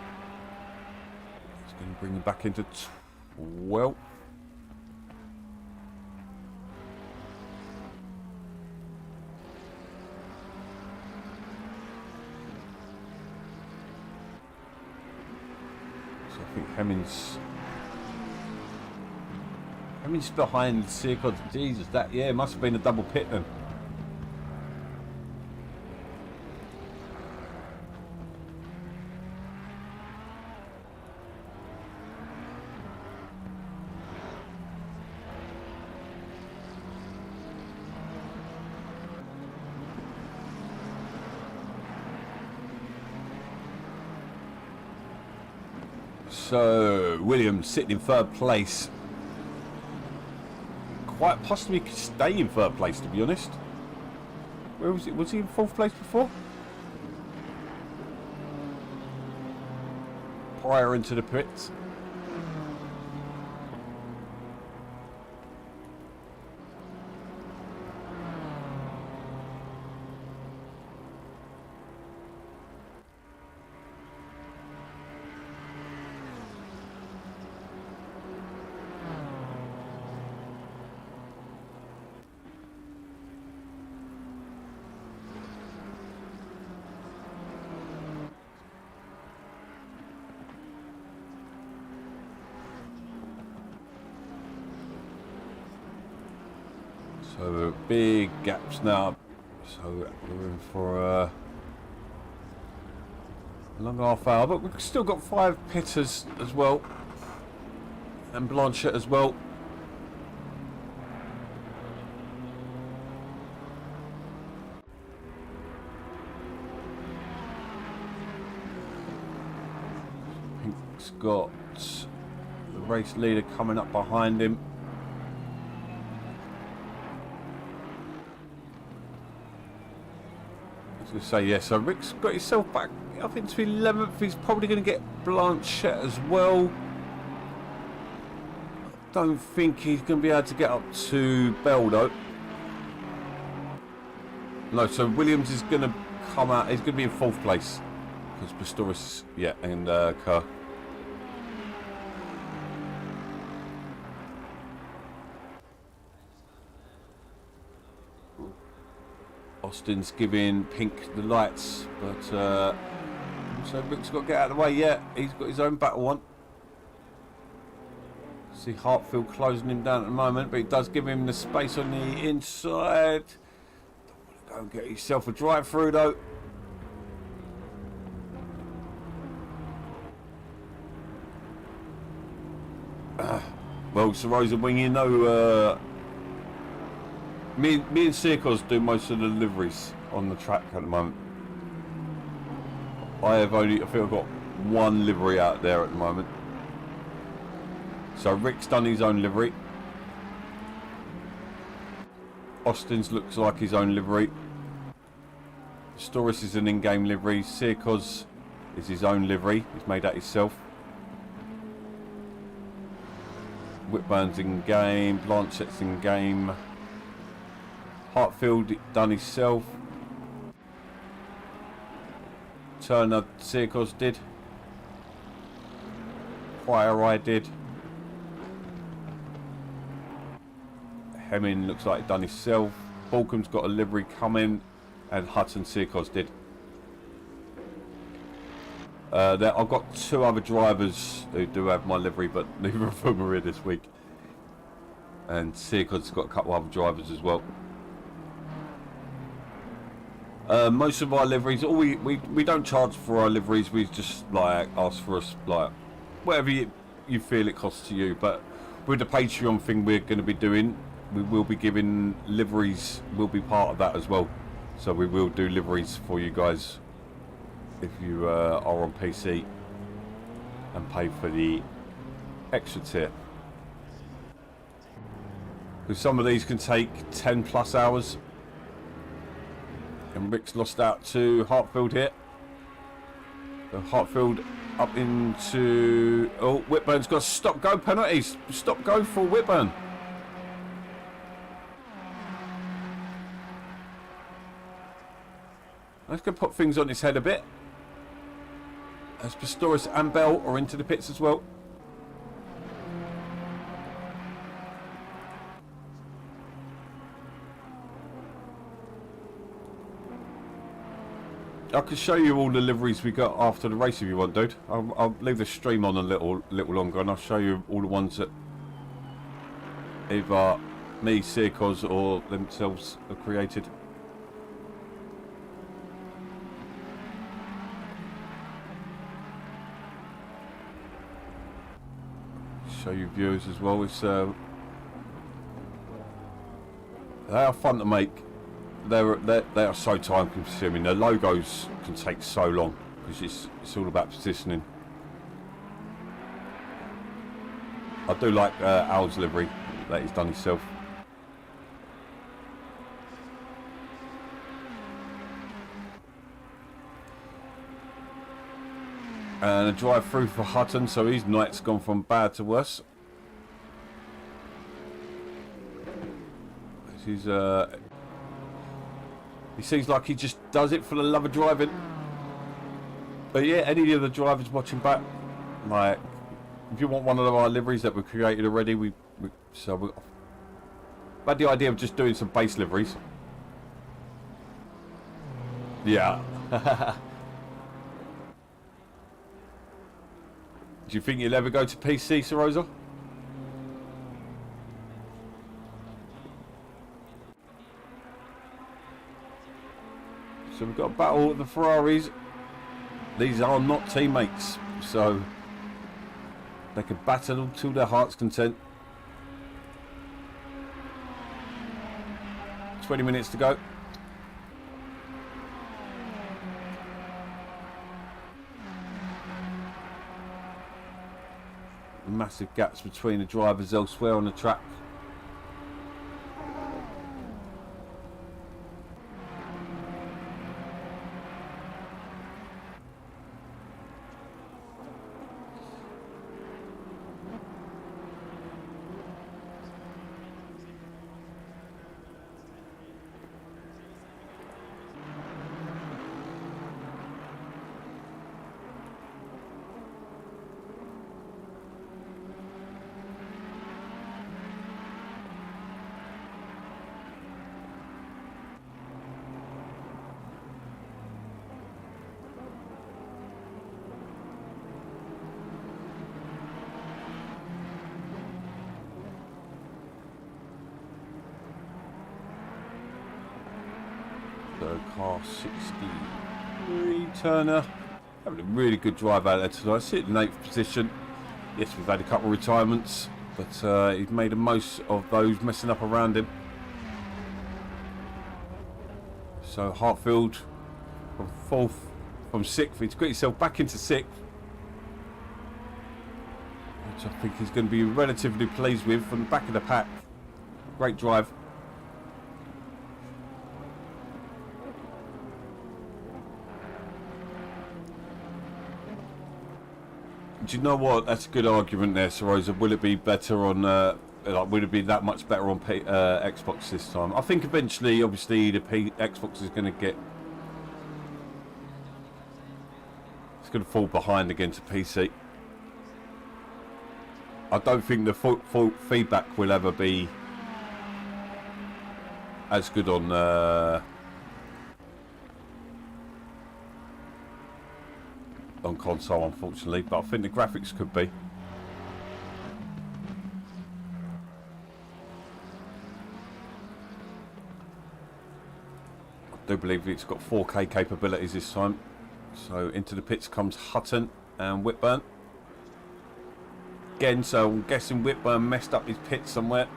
It's going to bring him back into 12th. I think Hemmings behind Sirkos. Jesus, that must have been a double pit then. So Williams sitting in third place. Quite possibly could stay in third place, to be honest. Where was it? Was he in fourth place before? Prior into the pits. So big gaps now. So we're in for a long half hour, but we've still got 5 pitters as well, and Blanchett as well. Pink's got the race leader coming up behind him. To say yes, so Rick's got himself back up into 11th. He's probably going to get Blanchett as well. Don't think he's going to be able to get up to Bell though. No, so Williams is going to come out. He's going to be in 4th place because Pistorius, yeah, and Kerr. Austin's giving Pink the lights, but so Rick's got to get out of the way. Yeah, he's got his own battle on. See Hartfield closing him down at the moment, but it does give him the space on the inside. Don't want to go and get yourself a drive through though. Well, Sir Rosa, when you know, me and Sirkos do most of the deliveries on the track at the moment. I think I've got 1 livery out there at the moment. So Rick's done his own livery. Austin's looks like his own livery. Storis is an in-game livery. Sirkos is his own livery. He's made that himself. Whitburn's in game. Blanchet's in game. Hartfield done himself. Turner Sirkos did. Fire I did. Hemming looks like he done himself. Balcom's got a livery coming, and Hutton Sirkos did. I've got 2 other drivers who do have my livery, but neither of them are here this week. And Sirkos got a couple other drivers as well. Most of our liveries, we don't charge for our liveries. We just like ask for us like whatever you feel it costs to you. But with the Patreon thing we're going to be doing, we will be giving liveries. Will be part of that as well. So we will do liveries for you guys if you are on PC and pay for the extra tier. Because some of these can take 10+ hours. And Rick's lost out to Hartfield here. So Hartfield up into... Oh, Whitburn's got a stop-go penalties. Stop-go for Whitburn. That's going to put things on his head a bit. As Pistorius and Bell are into the pits as well. I can show you all the liveries we got after the race if you want, dude. I'll leave the stream on a little longer and I'll show you all the ones that either me, Sirkos or themselves have created. Show you viewers as well. It's they are fun to make. They are so time consuming. The logos can take so long because it's all about positioning. I do like Al's livery that he's done himself. And a drive through for Hutton, so his night's gone from bad to worse. He's he seems like he just does it for the love of driving. But yeah, any of the drivers watching back, like, if you want one of our liveries that we've created already, we had the idea of just doing some base liveries. Yeah. Do you think you'll ever go to PC, Sir Rosa? So we've got a battle of the Ferraris. These are not teammates, so they can battle to their heart's content. 20 minutes to go. Massive gaps between the drivers elsewhere on the track. car 63. Turner having a really good drive out there tonight, sitting in 8th position. Yes, we've had a couple of retirements, but he's made the most of those messing up around him. So Hartfield from 4th, from 6th, he's got himself back into 6th, which I think he's going to be relatively pleased with from the back of the pack. Great drive. Do you know what? That's a good argument there, Sir Rosa. Will it be better on, will it be that much better on Xbox this time? I think eventually, obviously, the Xbox is going to get... It's going to fall behind against the PC. I don't think the full feedback will ever be as good on console, unfortunately, but I think the graphics could be. I do believe it's got 4K capabilities this time. So into the pits comes Hutton and Whitburn. Again, so I'm guessing Whitburn messed up his pit somewhere.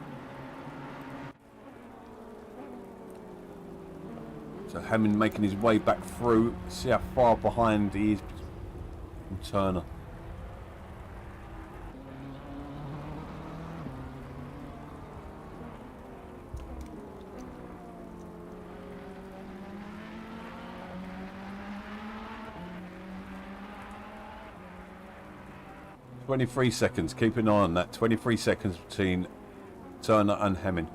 So Hammond making his way back through. See how far behind he is from Turner. "23 seconds, keep an eye on that. 23 seconds between Turner and Hemming.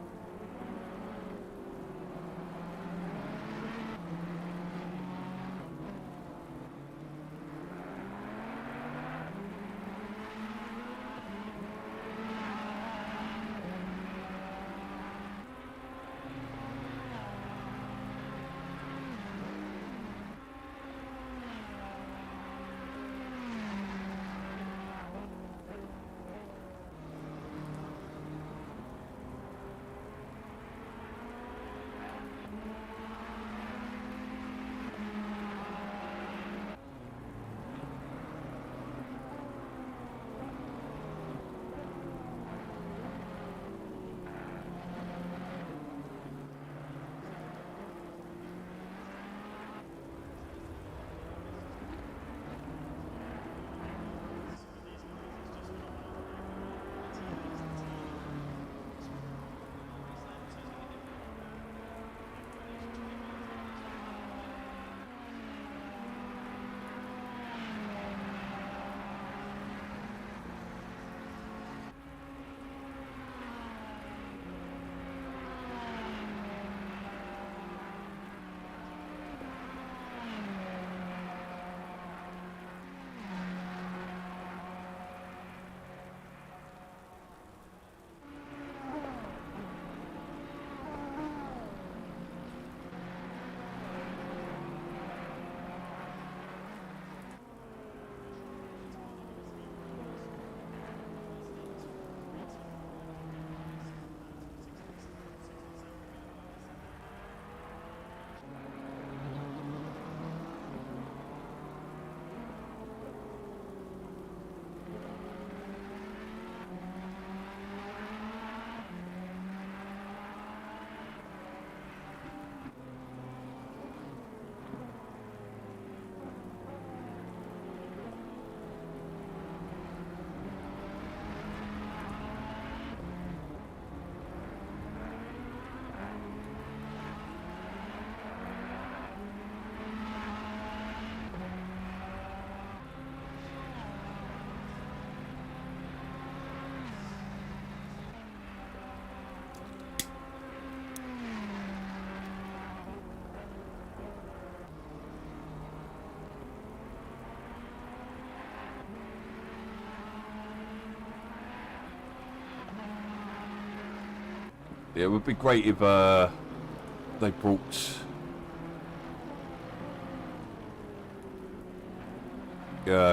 Yeah, it would be great if they brought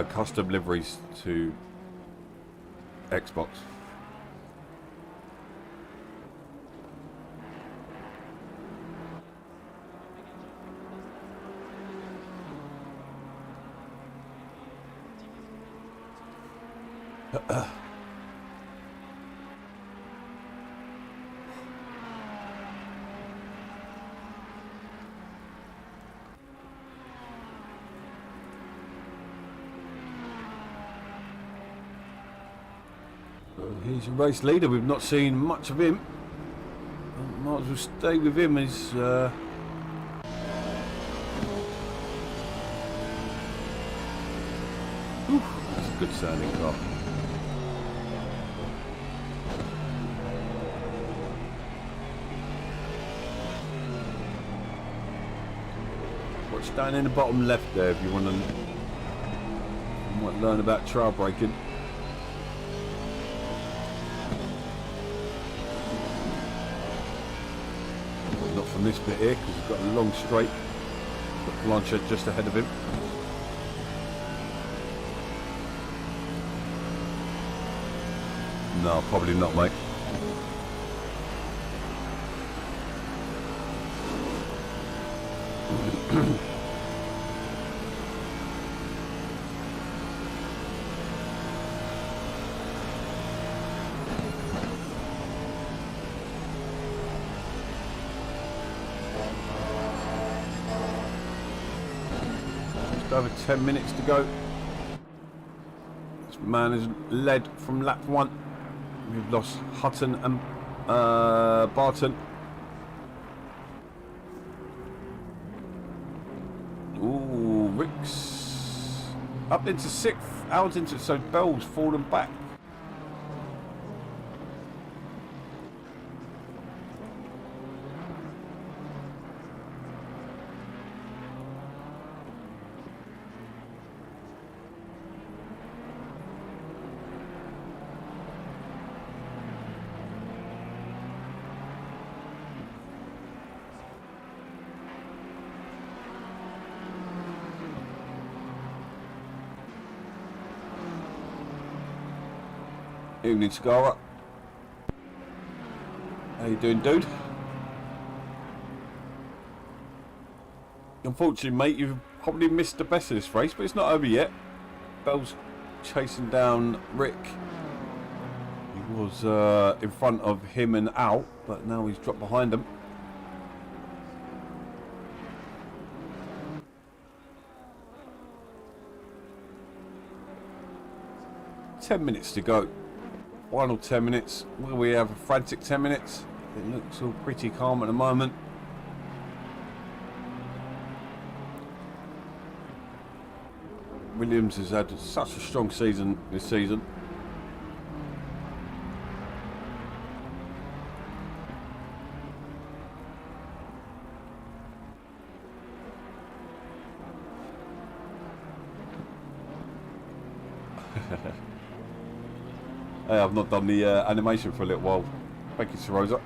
custom liveries to Xbox. He's a race leader. We've not seen much of him. Might as well stay with him. He's that's a good sounding car. Watch down in the bottom left there if you want to learn about trail braking. Not from this bit here because he's got a long straight. Got Blanchard just ahead of him. No, probably not, mate. Just over 10 minutes to go. This man has led from lap 1. We've lost Hutton and Barton. Ooh, Rick's up into 6th, out into, so Bell's fallen back. Evening, Sagara. How you doing, dude? Unfortunately, mate, you've probably missed the best of this race, but it's not over yet. Bell's chasing down Rick. He was in front of him and Al, but now he's dropped behind him. Ten minutes to go. Final 10 minutes. Will we have a frantic 10 minutes? It looks all pretty calm at the moment. Williams has had such a strong season this season. Hey, I've not done the animation for a little while. Thank you, Sir Rosa.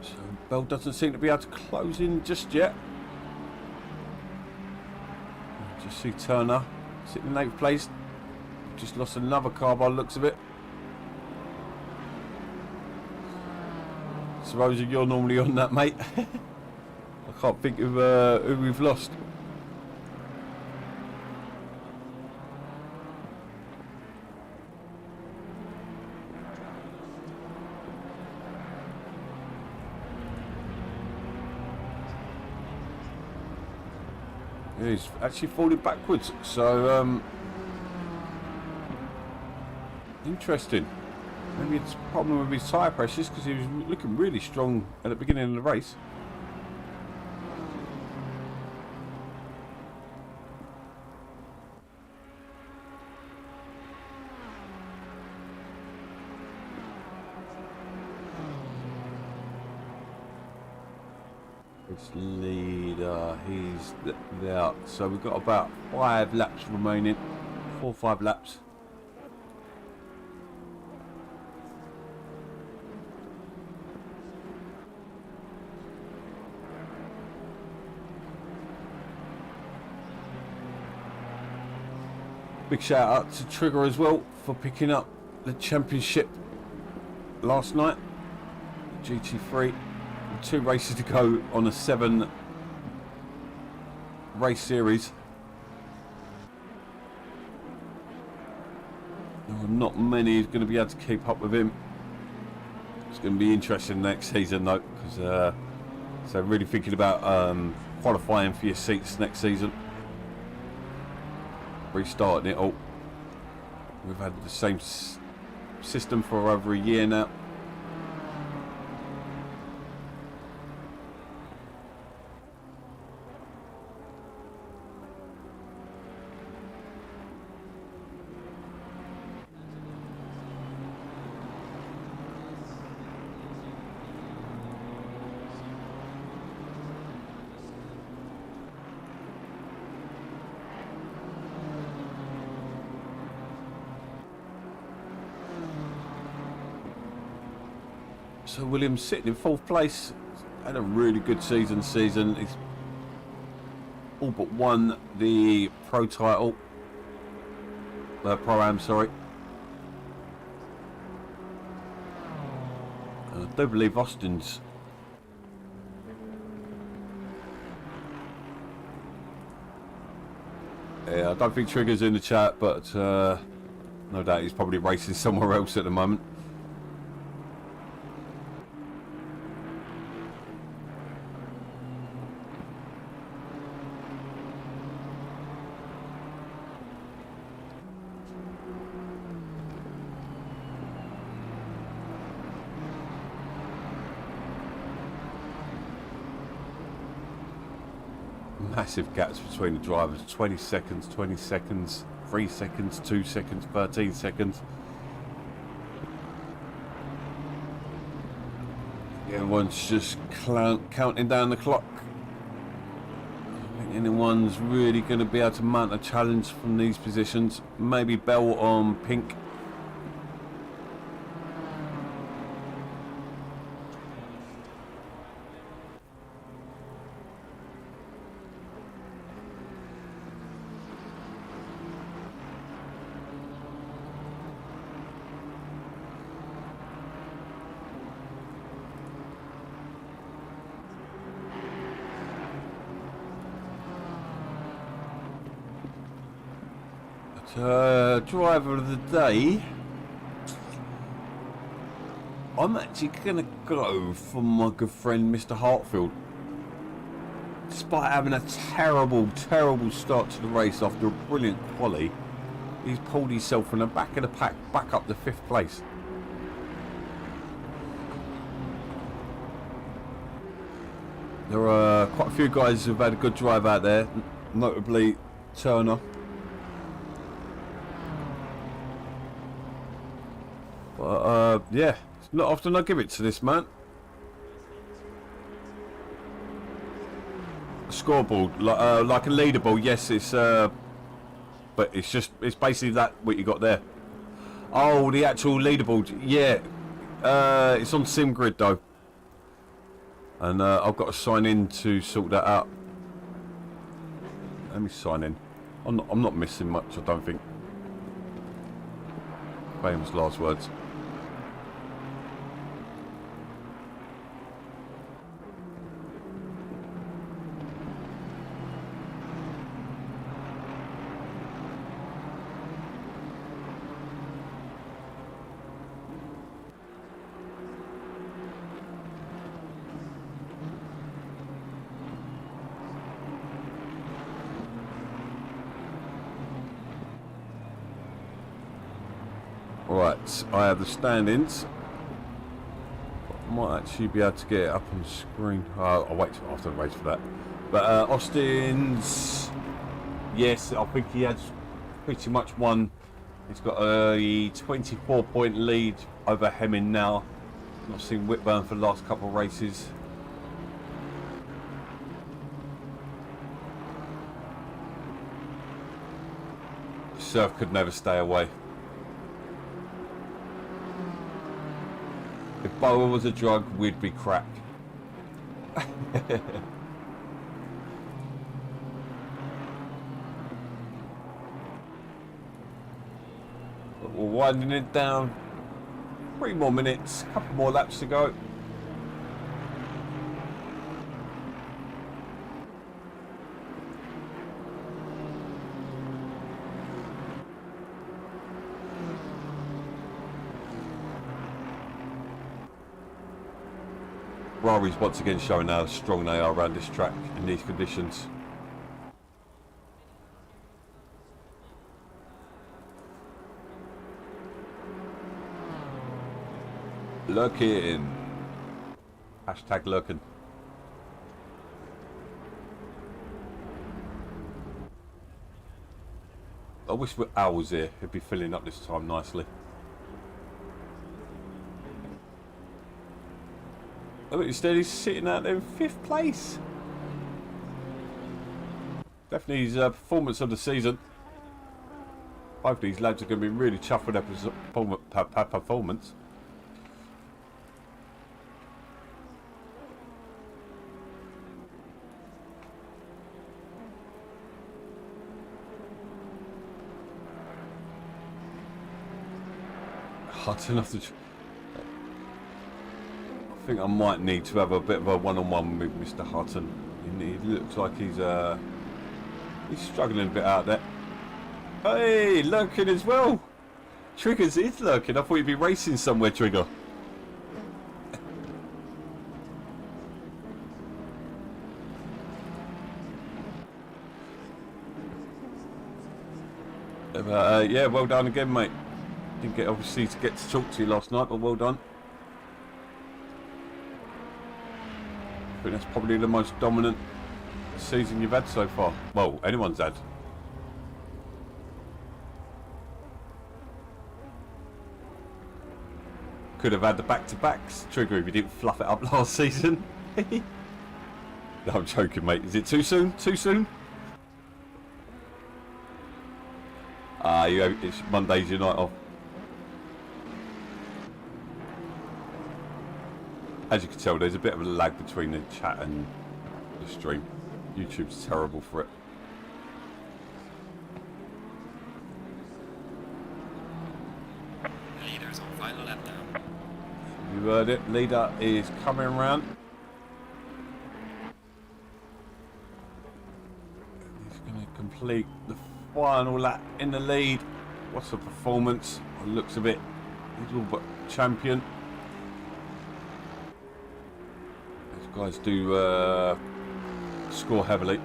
So Bell doesn't seem to be able to close in just yet. Just see Turner sitting in 8th place. Just lost another car by the looks of it. Suppose you're normally on that, mate. I can't think of who we've lost. He's actually falling backwards, so interesting. Maybe it's a problem with his tyre pressures because he was looking really strong at the beginning of the race. This leader, he's there. So we've got about 5 laps remaining. 4 or 5 laps. Big shout out to Trigger as well for picking up the championship last night. GT3. 2 races to go on a 7 race series. There are not many who's going to be able to keep up with him. It's going to be interesting next season though, because so really thinking about qualifying for your seats next season. Restarting it all. We've had the same system for over a year now. So Williams sitting in 4th place, had a really good season. He's all but won the Pro title, Pro-Am, sorry. I do believe Austin's yeah, I don't think Trigger's in the chat, but no doubt he's probably racing somewhere else at the moment. Massive gaps between the drivers, 20 seconds, 20 seconds, 3 seconds, 2 seconds, 13 seconds. Everyone's just counting down the clock. I think anyone's really going to be able to mount a challenge from these positions. Maybe Bell on pink. Driver of the day, I'm actually going to go for my good friend Mr. Hartfield. Despite having a terrible start to the race after a brilliant quali, he's pulled himself from the back of the pack back up to 5th place. There are quite a few guys who've had a good drive out there, notably Turner. But yeah, it's not often I give it to this man. A scoreboard, like a leaderboard, yes, it's but it's basically that what you got there. Oh, the actual leaderboard, yeah, it's on SimGrid though, and I've got to sign in to sort that out. Let me sign in. I'm not missing much, I don't think. Famous last words. Right, I have the standings. I might actually be able to get it up on the screen. I'll wait till after the race for that. But Austin's, yes, I think he has pretty much won. He's got a 24-point lead over Hemming now. Not seen Whitburn for the last couple of races. Surf could never stay away. If BoA was a drug, we'd be crack. we're winding it down. 3 more minutes, a couple more laps to go. Ferrari's once again showing how strong they are around this track in these conditions. Lurking. Hashtag lurking. I wish Al was here. He'd be filling up this time nicely. But instead he's sitting out there in 5th place. Definitely his performance of the season. Both these lads are going to be really chuffed with their performance. Hutton off the... I think I might need to have a bit of a one-on-one with Mr. Hutton. He looks like he's struggling a bit out there. Hey, lurking as well. Triggers is lurking. I thought you'd be racing somewhere, Trigger. Yeah, well done again, mate. Didn't get obviously to get to talk to you last night, but well done. I think that's probably the most dominant season you've had so far. Well, anyone's had. Could have had the back-to-backs, Trigger, if you didn't fluff it up last season. No, I'm joking, mate. Is it too soon? Too soon? It's Monday's your night off. As you can tell, there's a bit of a lag between the chat and the stream. YouTube's terrible for it. The leader's on final lap now. You heard it. Leader is coming around. He's going to complete the final lap in the lead. What's a performance? It looks a bit. He's all but champion. Guys do score heavily.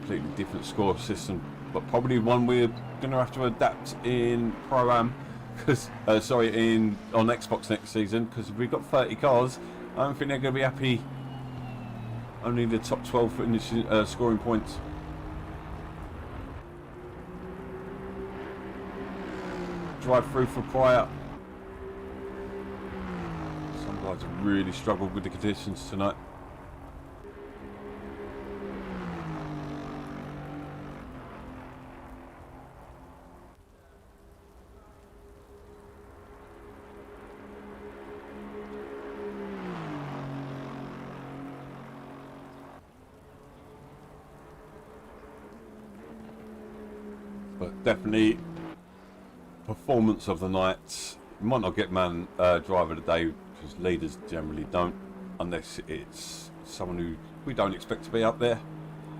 Completely different score system, but probably one we're going to have to adapt in Pro-Am, because on Xbox next season, because if we've got 30 cars, I don't think they're going to be happy. Only the top 12 finishing scoring points. Drive through for Pryor. Guys have really struggled with the conditions tonight. But definitely performance of the night. You might not get man driver of the day, because leaders generally don't, unless it's someone who we don't expect to be up there.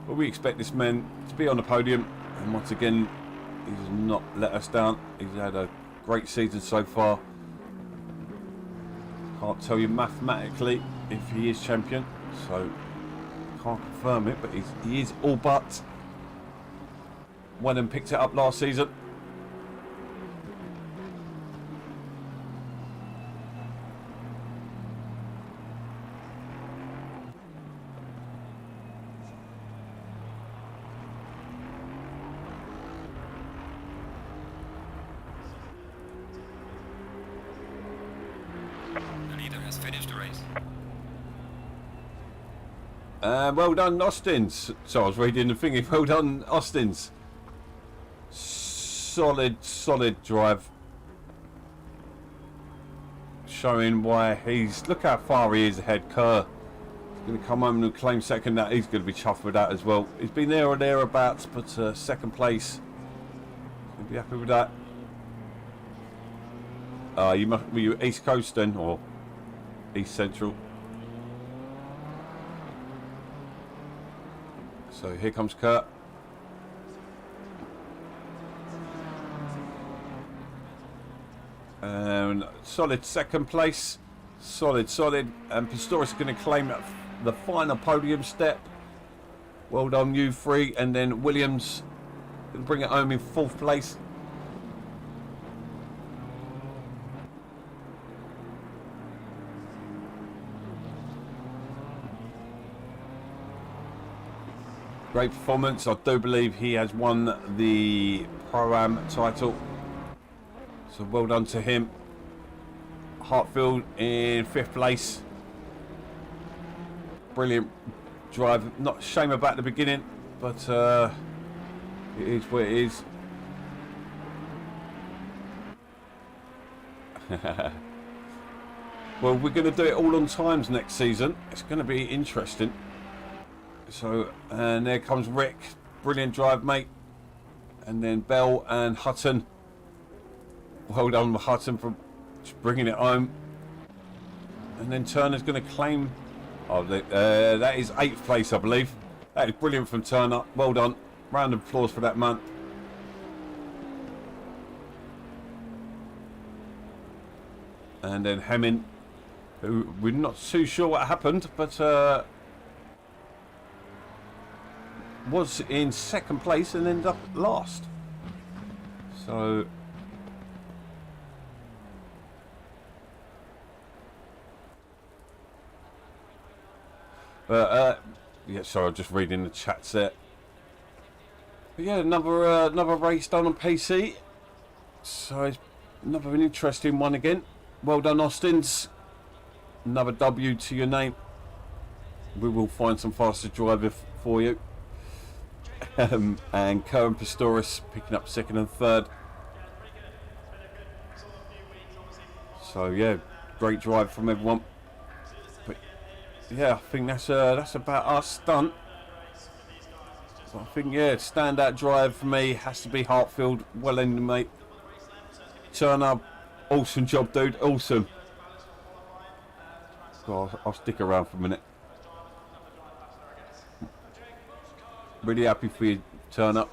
But we expect this man to be on the podium, and once again, he's not let us down. He's had a great season so far. Can't tell you mathematically if he is champion, so can't confirm it, but he is all but. Went and picked it up last season. Finished the race. Well done, Austin's. So I was reading the thingy. Well done, Austin's. Solid drive. Showing why he's... Look how far he is ahead. Kerr. He's going to come home and claim second. That he's going to be chuffed with that as well. He's been there or thereabouts, but second place You happy with that? Were you East Coast then, or East Central? So here comes Kurt. And solid second place. Solid. And Pistorius is going to claim the final podium step. Well done, you three. And then Williams can bring it home in 4th place. Great performance. I do believe he has won the Pro-Am title. So well done to him. Hartfield in 5th place. Brilliant drive. Not a shame about the beginning, but it is what it is. Well, we're going to do it all on times next season. It's going to be interesting. So, and there comes Rick. Brilliant drive, mate. And then Bell and Hutton. Well done, Hutton, for bringing it home. And then Turner's going to claim... Oh, that is 8th place, I believe. That is brilliant from Turner. Well done. Round of applause for that man. And then Hemming, who we're not too sure what happened, but was in 2nd place and ended up last. So... yeah, sorry, I'm just reading the chats there. But yeah, another race done on PC. So it's another interesting one again. Well done, Austins. Another W to your name. We will find some faster drivers for you. And Cohen Pistorius picking up 2nd and 3rd. So yeah, great drive from everyone. Yeah, I think that's about us done. So I think, yeah, standout drive for me has to be Hartfield. Well ended, mate. Turner, awesome job, dude. Awesome. God, I'll stick around for a minute. Really happy for you, Turner.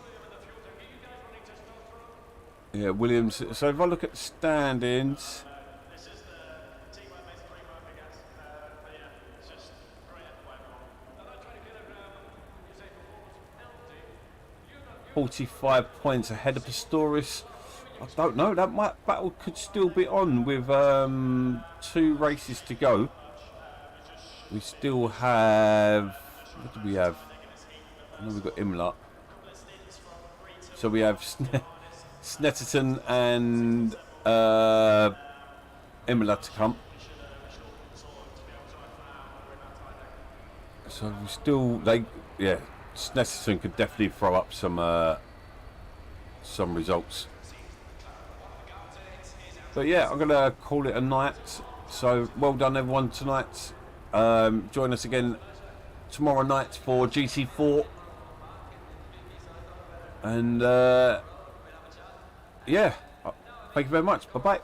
Yeah, Williams. So if I look at the standings... 45 points ahead of Pistorius. I don't know, that battle could still be on with 2 races to go. We still have... What do we have? I know we've got Imla. So we have Snetterton and Imola to come. So we still... yeah. Snetterton could definitely throw up some results. But yeah, I'm gonna call it a night. So well done everyone tonight. Join us again tomorrow night for GT4. And yeah, thank you very much. Bye bye.